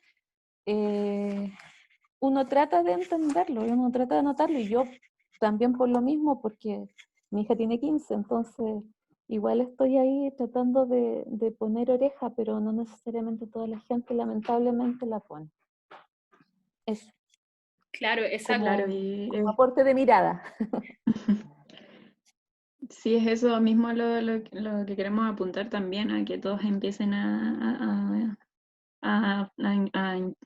uno trata de entenderlo, y uno trata de notarlo, y yo también por lo mismo, porque mi hija tiene 15, entonces igual estoy ahí tratando de poner oreja, pero no necesariamente toda la gente lamentablemente la pone. Eso, Claro, exacto. Claro, y como aporte de mirada. sí, es eso mismo lo que queremos apuntar también, a que todos empiecen a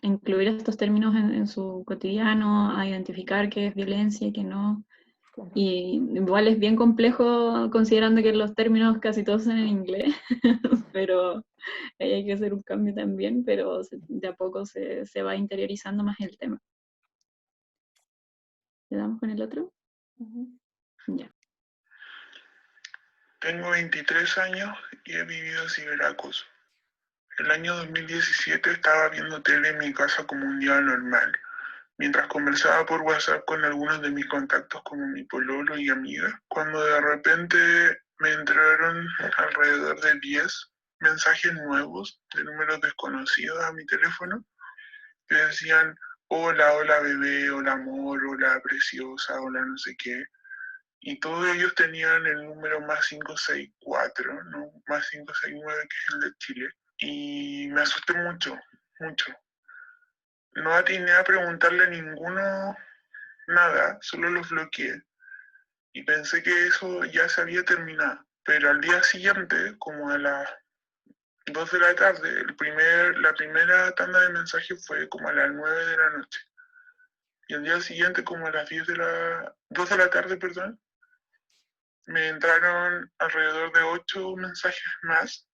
incluir estos términos en su cotidiano, a identificar qué es violencia y qué no. Claro. Y igual es bien complejo considerando que los términos casi todos son en inglés, pero ahí hay que hacer un cambio también, pero de a poco se va interiorizando más el tema. ¿Le damos con el otro? Ya. Tengo 23 años y he vivido ciberacoso. El año 2017 estaba viendo tele en mi casa como un día normal, mientras conversaba por WhatsApp con algunos de mis contactos como mi pololo y amiga, cuando de repente me entraron alrededor de 10 mensajes nuevos de números desconocidos a mi teléfono que decían: hola, hola bebé, hola amor, hola preciosa, hola no sé qué. Y todos ellos tenían el número más 564, ¿no? Más 569, que es el de Chile. Y me asusté mucho, mucho. No atiné a preguntarle a ninguno nada, solo los bloqueé. Y pensé que eso ya se había terminado. Pero al día siguiente, como a las 2 de la tarde, la primera tanda de mensajes fue como a las 9 de la noche. Y al día siguiente, como a las 2 de la tarde, perdón, me entraron alrededor de 8 mensajes más.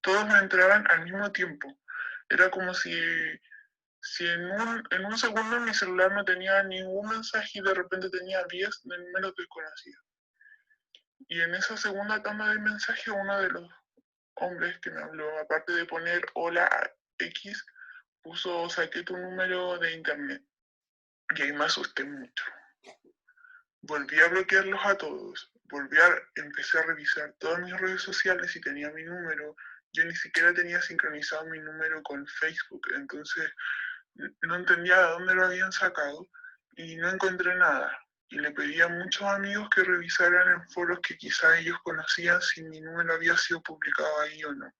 Todos me entraban al mismo tiempo. Era como si en un segundo mi celular no tenía ningún mensaje y de repente tenía 10 de números desconocidos. Y en esa segunda tanda de mensajes, uno de los hombres que me habló, aparte de poner hola X, puso: saqué tu número de internet. Y ahí me asusté mucho. Volví a bloquearlos a todos. Empecé a revisar todas mis redes sociales y tenía mi número. Yo ni siquiera tenía sincronizado mi número con Facebook, entonces no entendía de dónde lo habían sacado y no encontré nada. Y le pedí a muchos amigos que revisaran en foros que quizás ellos conocían si mi número había sido publicado ahí o no.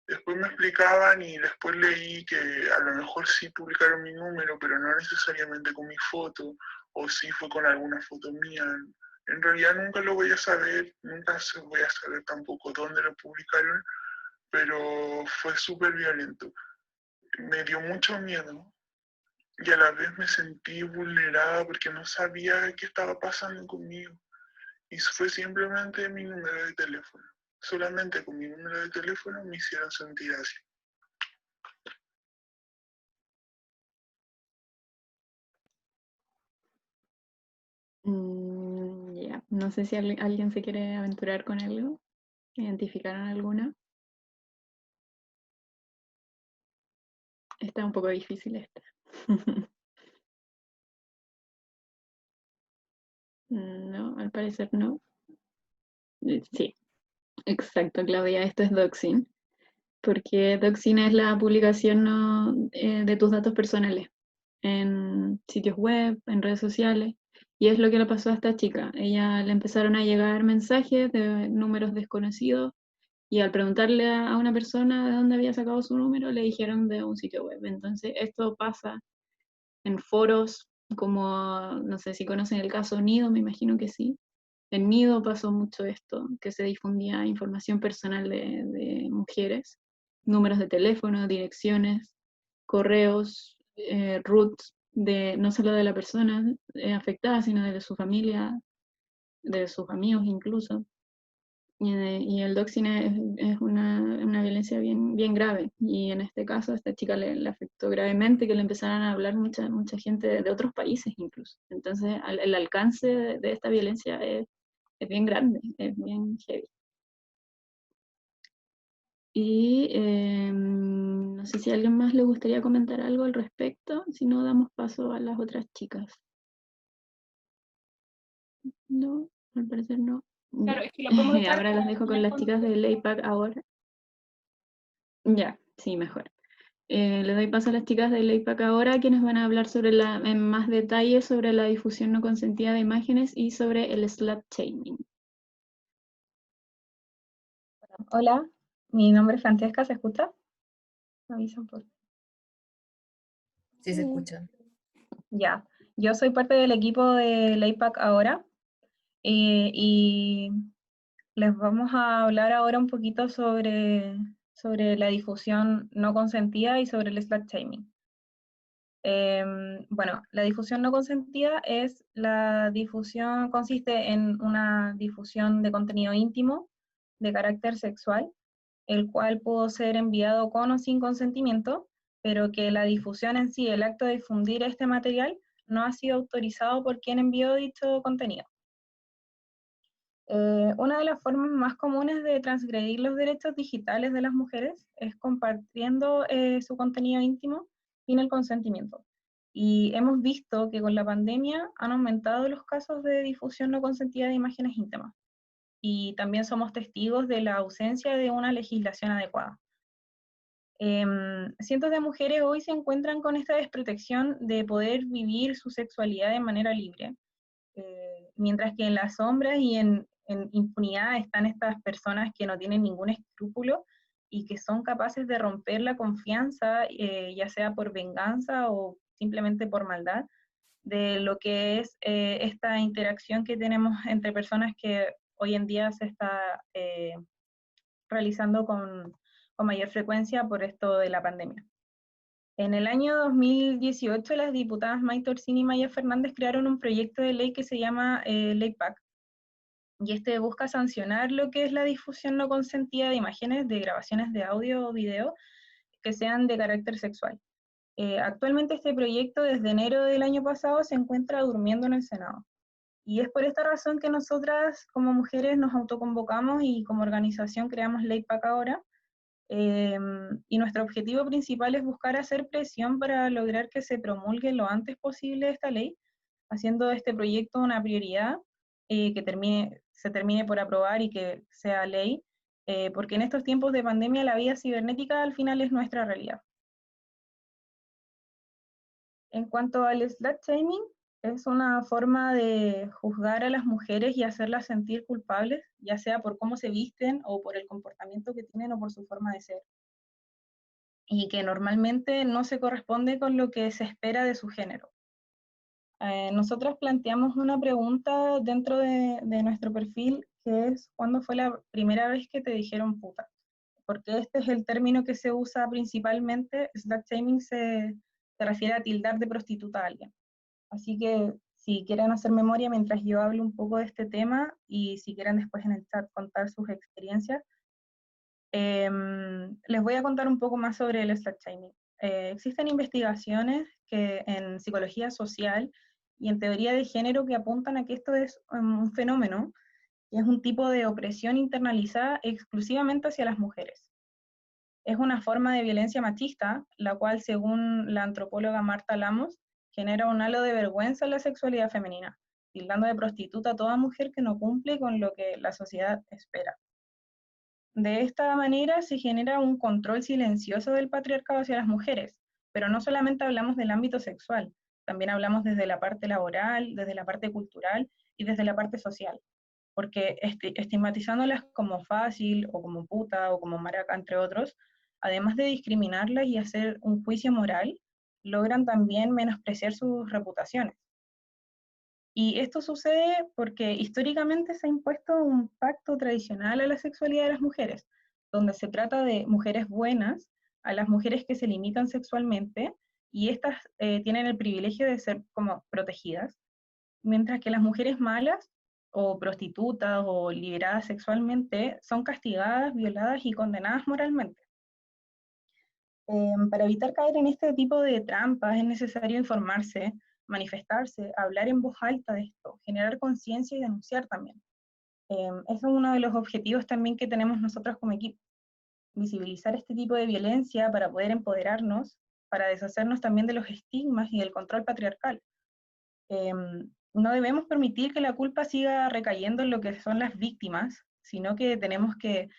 Después me explicaban y después leí que a lo mejor sí publicaron mi número, pero no necesariamente con mi foto, o sí fue con alguna foto mía. En realidad nunca lo voy a saber, nunca voy a saber tampoco dónde lo publicaron, pero fue súper violento. Me dio mucho miedo y a la vez me sentí vulnerada porque no sabía qué estaba pasando conmigo. Y fue simplemente mi número de teléfono. Solamente con mi número de teléfono me hicieron sentir así. Ya, no sé si alguien se quiere aventurar con algo. ¿Identificaron alguna? Está un poco difícil esta. No, al parecer no. Sí, exacto, Claudia, esto es doxing. Porque doxing es la publicación de tus datos personales en sitios web, en redes sociales. Y es lo que le pasó a esta chica. Ella le empezaron a llegar mensajes de números desconocidos y al preguntarle a una persona de dónde había sacado su número, le dijeron de un sitio web. Entonces, esto pasa en foros como, no sé si conocen el caso Nido, me imagino que sí. En Nido pasó mucho esto, que se difundía información personal de mujeres, números de teléfono, direcciones, correos, roots, no solo de la persona afectada, sino de su familia, de sus amigos incluso. Y el doxing es una violencia bien grave. Y en este caso a esta chica le afectó gravemente que le empezaran a hablar mucha gente de otros países incluso. Entonces el alcance de esta violencia es bien grande, es bien heavy. Y no sé si a alguien más le gustaría comentar algo al respecto, si no damos paso a las otras chicas. No, al parecer no. Claro, Ya. es que lo podemos dejar Ahora las para dejo con final las chicas de LAPAC ahora. Ya, sí, mejor. Le doy paso a las chicas de LAPAC ahora, quienes van a hablar en más detalle sobre la difusión no consentida de imágenes y sobre el slut shaming. Hola, mi nombre es Francesca, ¿se escucha? Me avisan por... Sí, se escucha. Ya, yo soy parte del equipo de LAPAC ahora y les vamos a hablar ahora un poquito sobre la difusión no consentida y sobre el slut shaming. Bueno, la difusión no consentida es la difusión, consiste en una difusión de contenido íntimo de carácter sexual, el cual pudo ser enviado con o sin consentimiento, pero que la difusión en sí, el acto de difundir este material, no ha sido autorizado por quien envió dicho contenido. Una de las formas más comunes de transgredir los derechos digitales de las mujeres es compartiendo su contenido íntimo sin el consentimiento. Y hemos visto que con la pandemia han aumentado los casos de difusión no consentida de imágenes íntimas. Y también somos testigos de la ausencia de una legislación adecuada. Cientos de mujeres hoy se encuentran con esta desprotección de poder vivir su sexualidad de manera libre, mientras que en las sombras y en impunidad están estas personas que no tienen ningún escrúpulo y que son capaces de romper la confianza, ya sea por venganza o simplemente por maldad, de lo que es esta interacción que tenemos entre personas que hoy en día se está realizando con mayor frecuencia por esto de la pandemia. En el año 2018, las diputadas Maite Orsini y Maya Fernández crearon un proyecto de ley que se llama Ley PAC, y este busca sancionar lo que es la difusión no consentida de imágenes, de grabaciones de audio o video que sean de carácter sexual. Actualmente este proyecto desde enero del año pasado se encuentra durmiendo en el Senado. Y es por esta razón que nosotras como mujeres nos autoconvocamos y como organización creamos Ley PAC ahora. Y nuestro objetivo principal es buscar hacer presión para lograr que se promulgue lo antes posible esta ley, haciendo este proyecto una prioridad, que se termine por aprobar y que sea ley, porque en estos tiempos de pandemia la vida cibernética al final es nuestra realidad. En cuanto al slut shaming, es una forma de juzgar a las mujeres y hacerlas sentir culpables, ya sea por cómo se visten o por el comportamiento que tienen o por su forma de ser, y que normalmente no se corresponde con lo que se espera de su género. Nosotros planteamos una pregunta dentro de nuestro perfil, que es ¿cuándo fue la primera vez que te dijeron puta? Porque este es el término que se usa principalmente. Slut shaming se refiere a tildar de prostituta a alguien. Así que si quieren hacer memoria mientras yo hablo un poco de este tema, y si quieren después en el chat contar sus experiencias, les voy a contar un poco más sobre el slut shaming. Existen investigaciones en psicología social y en teoría de género que apuntan a que esto es un fenómeno, y es un tipo de opresión internalizada exclusivamente hacia las mujeres. Es una forma de violencia machista, la cual, según la antropóloga Marta Lamos, genera un halo de vergüenza en la sexualidad femenina, tildando de prostituta a toda mujer que no cumple con lo que la sociedad espera. De esta manera se genera un control silencioso del patriarcado hacia las mujeres, pero no solamente hablamos del ámbito sexual, también hablamos desde la parte laboral, desde la parte cultural y desde la parte social. porque estigmatizándolas como fácil, o como puta, o como maraca, entre otros, además de discriminarlas y hacer un juicio moral, logran también menospreciar sus reputaciones. Y esto sucede porque históricamente se ha impuesto un pacto tradicional a la sexualidad de las mujeres, donde se trata de mujeres buenas a las mujeres que se limitan sexualmente, y estas tienen el privilegio de ser como protegidas, mientras que las mujeres malas, o prostitutas, o liberadas sexualmente, son castigadas, violadas y condenadas moralmente. Para evitar caer en este tipo de trampas es necesario informarse, manifestarse, hablar en voz alta de esto, generar conciencia y denunciar también. Ese es uno de los objetivos también que tenemos nosotros como equipo, visibilizar este tipo de violencia para poder empoderarnos, para deshacernos también de los estigmas y del control patriarcal. No debemos permitir que la culpa siga recayendo en lo que son las víctimas, sino que tenemos que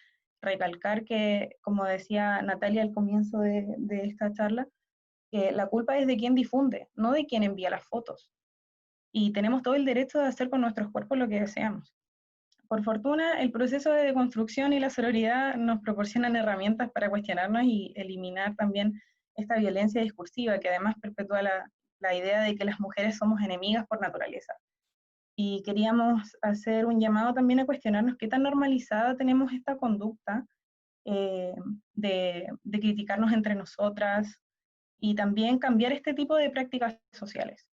recalcar que, como decía Natalia al comienzo de esta charla, que la culpa es de quien difunde, no de quien envía las fotos. Y tenemos todo el derecho de hacer con nuestros cuerpos lo que deseamos. Por fortuna, el proceso de deconstrucción y la sororidad nos proporcionan herramientas para cuestionarnos y eliminar también esta violencia discursiva, que además perpetúa la idea de que las mujeres somos enemigas por naturaleza. Y queríamos hacer un llamado también a cuestionarnos qué tan normalizada tenemos esta conducta de criticarnos entre nosotras, y también cambiar este tipo de prácticas sociales.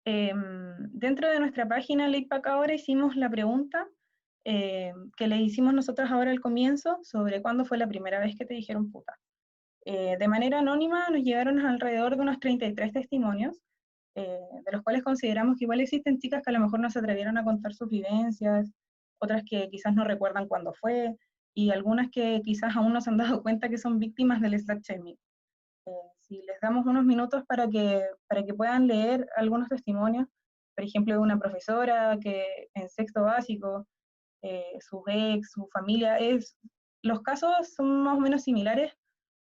Dentro de nuestra página LatePack ahora hicimos la pregunta que le hicimos nosotros ahora al comienzo, sobre cuándo fue la primera vez que te dijeron puta. De manera anónima nos llegaron alrededor de unos 33 testimonios, de los cuales consideramos que igual existen chicas que a lo mejor no se atrevieron a contar sus vivencias, otras que quizás no recuerdan cuándo fue, y algunas que quizás aún no se han dado cuenta que son víctimas del slut shaming. Si les damos unos minutos para que puedan leer algunos testimonios, por ejemplo, de una profesora que en sexto básico, sus ex, su familia, los casos son más o menos similares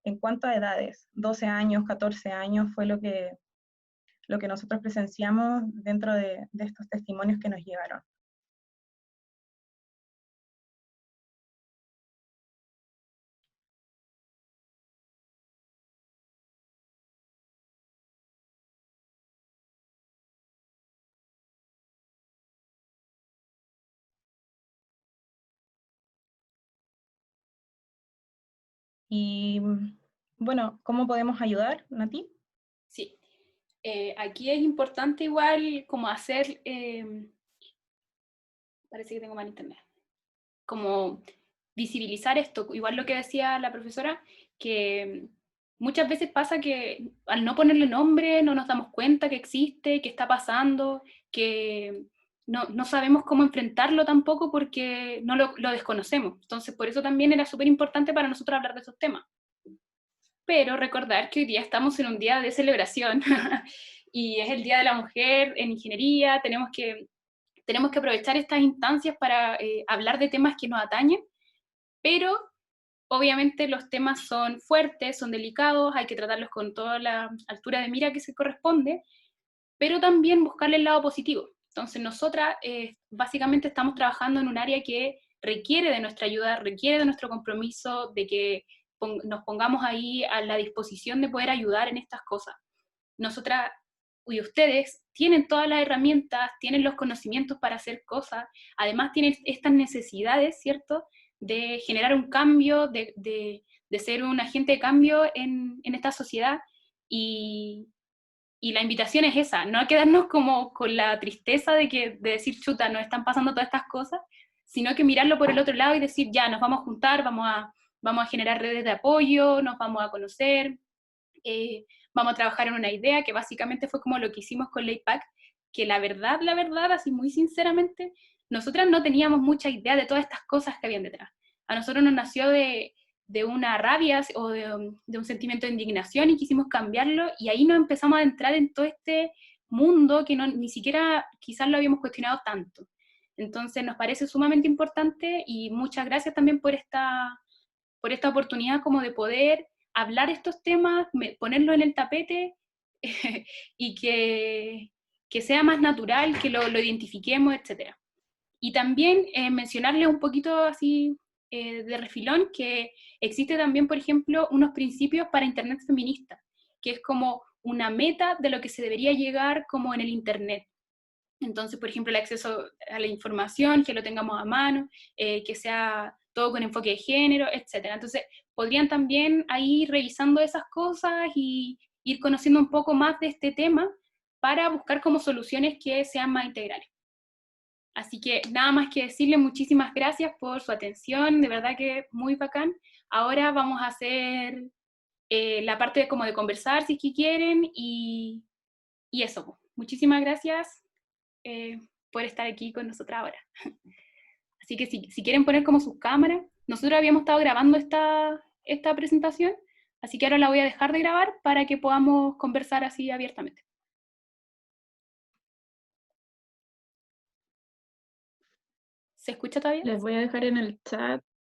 en cuanto a edades. 12 años, 14 años fue lo que nosotros presenciamos dentro de estos testimonios que nos llegaron. Y bueno, ¿cómo podemos ayudar, Nati? Sí, aquí es importante igual como hacer, parece que tengo mal internet, como visibilizar esto, igual lo que decía la profesora, que muchas veces pasa que al no ponerle nombre no nos damos cuenta que existe, que está pasando, que no sabemos cómo enfrentarlo tampoco porque no lo desconocemos. Entonces por eso también era súper importante para nosotros hablar de esos temas. Pero recordar que hoy día estamos en un día de celebración y es el Día de la Mujer en Ingeniería, tenemos que aprovechar estas instancias para hablar de temas que nos atañen, pero obviamente los temas son fuertes, son delicados, hay que tratarlos con toda la altura de mira que se corresponde, pero también buscarle el lado positivo. Entonces nosotras básicamente estamos trabajando en un área que requiere de nuestra ayuda, requiere de nuestro compromiso, de que nos pongamos ahí a la disposición de poder ayudar en estas cosas. Nosotras y ustedes tienen todas las herramientas, tienen los conocimientos para hacer cosas, además tienen estas necesidades, ¿cierto?, de generar un cambio, de ser un agente de cambio en esta sociedad, y la invitación es esa, no quedarnos como con la tristeza de decir, chuta, nos están pasando todas estas cosas, sino que mirarlo por el otro lado y decir, ya, nos vamos a juntar, vamos a generar redes de apoyo, nos vamos a conocer, vamos a trabajar en una idea, que básicamente fue como lo que hicimos con LatePack, que la verdad, así muy sinceramente, nosotras no teníamos mucha idea de todas estas cosas que habían detrás. A nosotros nos nació de una rabia o de un sentimiento de indignación y quisimos cambiarlo, y ahí nos empezamos a entrar en todo este mundo que ni siquiera quizás lo habíamos cuestionado tanto. Entonces nos parece sumamente importante, y muchas gracias también por esta oportunidad como de poder hablar estos temas, ponerlo en el tapete y que que sea más natural, que lo identifiquemos, etc. Y también mencionarles un poquito así de refilón que existe también, por ejemplo, unos principios para Internet feminista, que es como una meta de lo que se debería llegar como en el Internet. Entonces, por ejemplo, el acceso a la información, que lo tengamos a mano, que sea todo con enfoque de género, etc. Entonces, podrían también ahí revisando esas cosas y ir conociendo un poco más de este tema para buscar como soluciones que sean más integrales. Así que nada más que decirle muchísimas gracias por su atención, de verdad que muy bacán. Ahora vamos a hacer la parte como de conversar si es que quieren y eso. Muchísimas gracias por estar aquí con nosotras ahora. Así que si quieren poner como sus cámaras, nosotros habíamos estado grabando esta presentación, así que ahora la voy a dejar de grabar para que podamos conversar así abiertamente. ¿Se escucha todavía? Les voy a dejar en el chat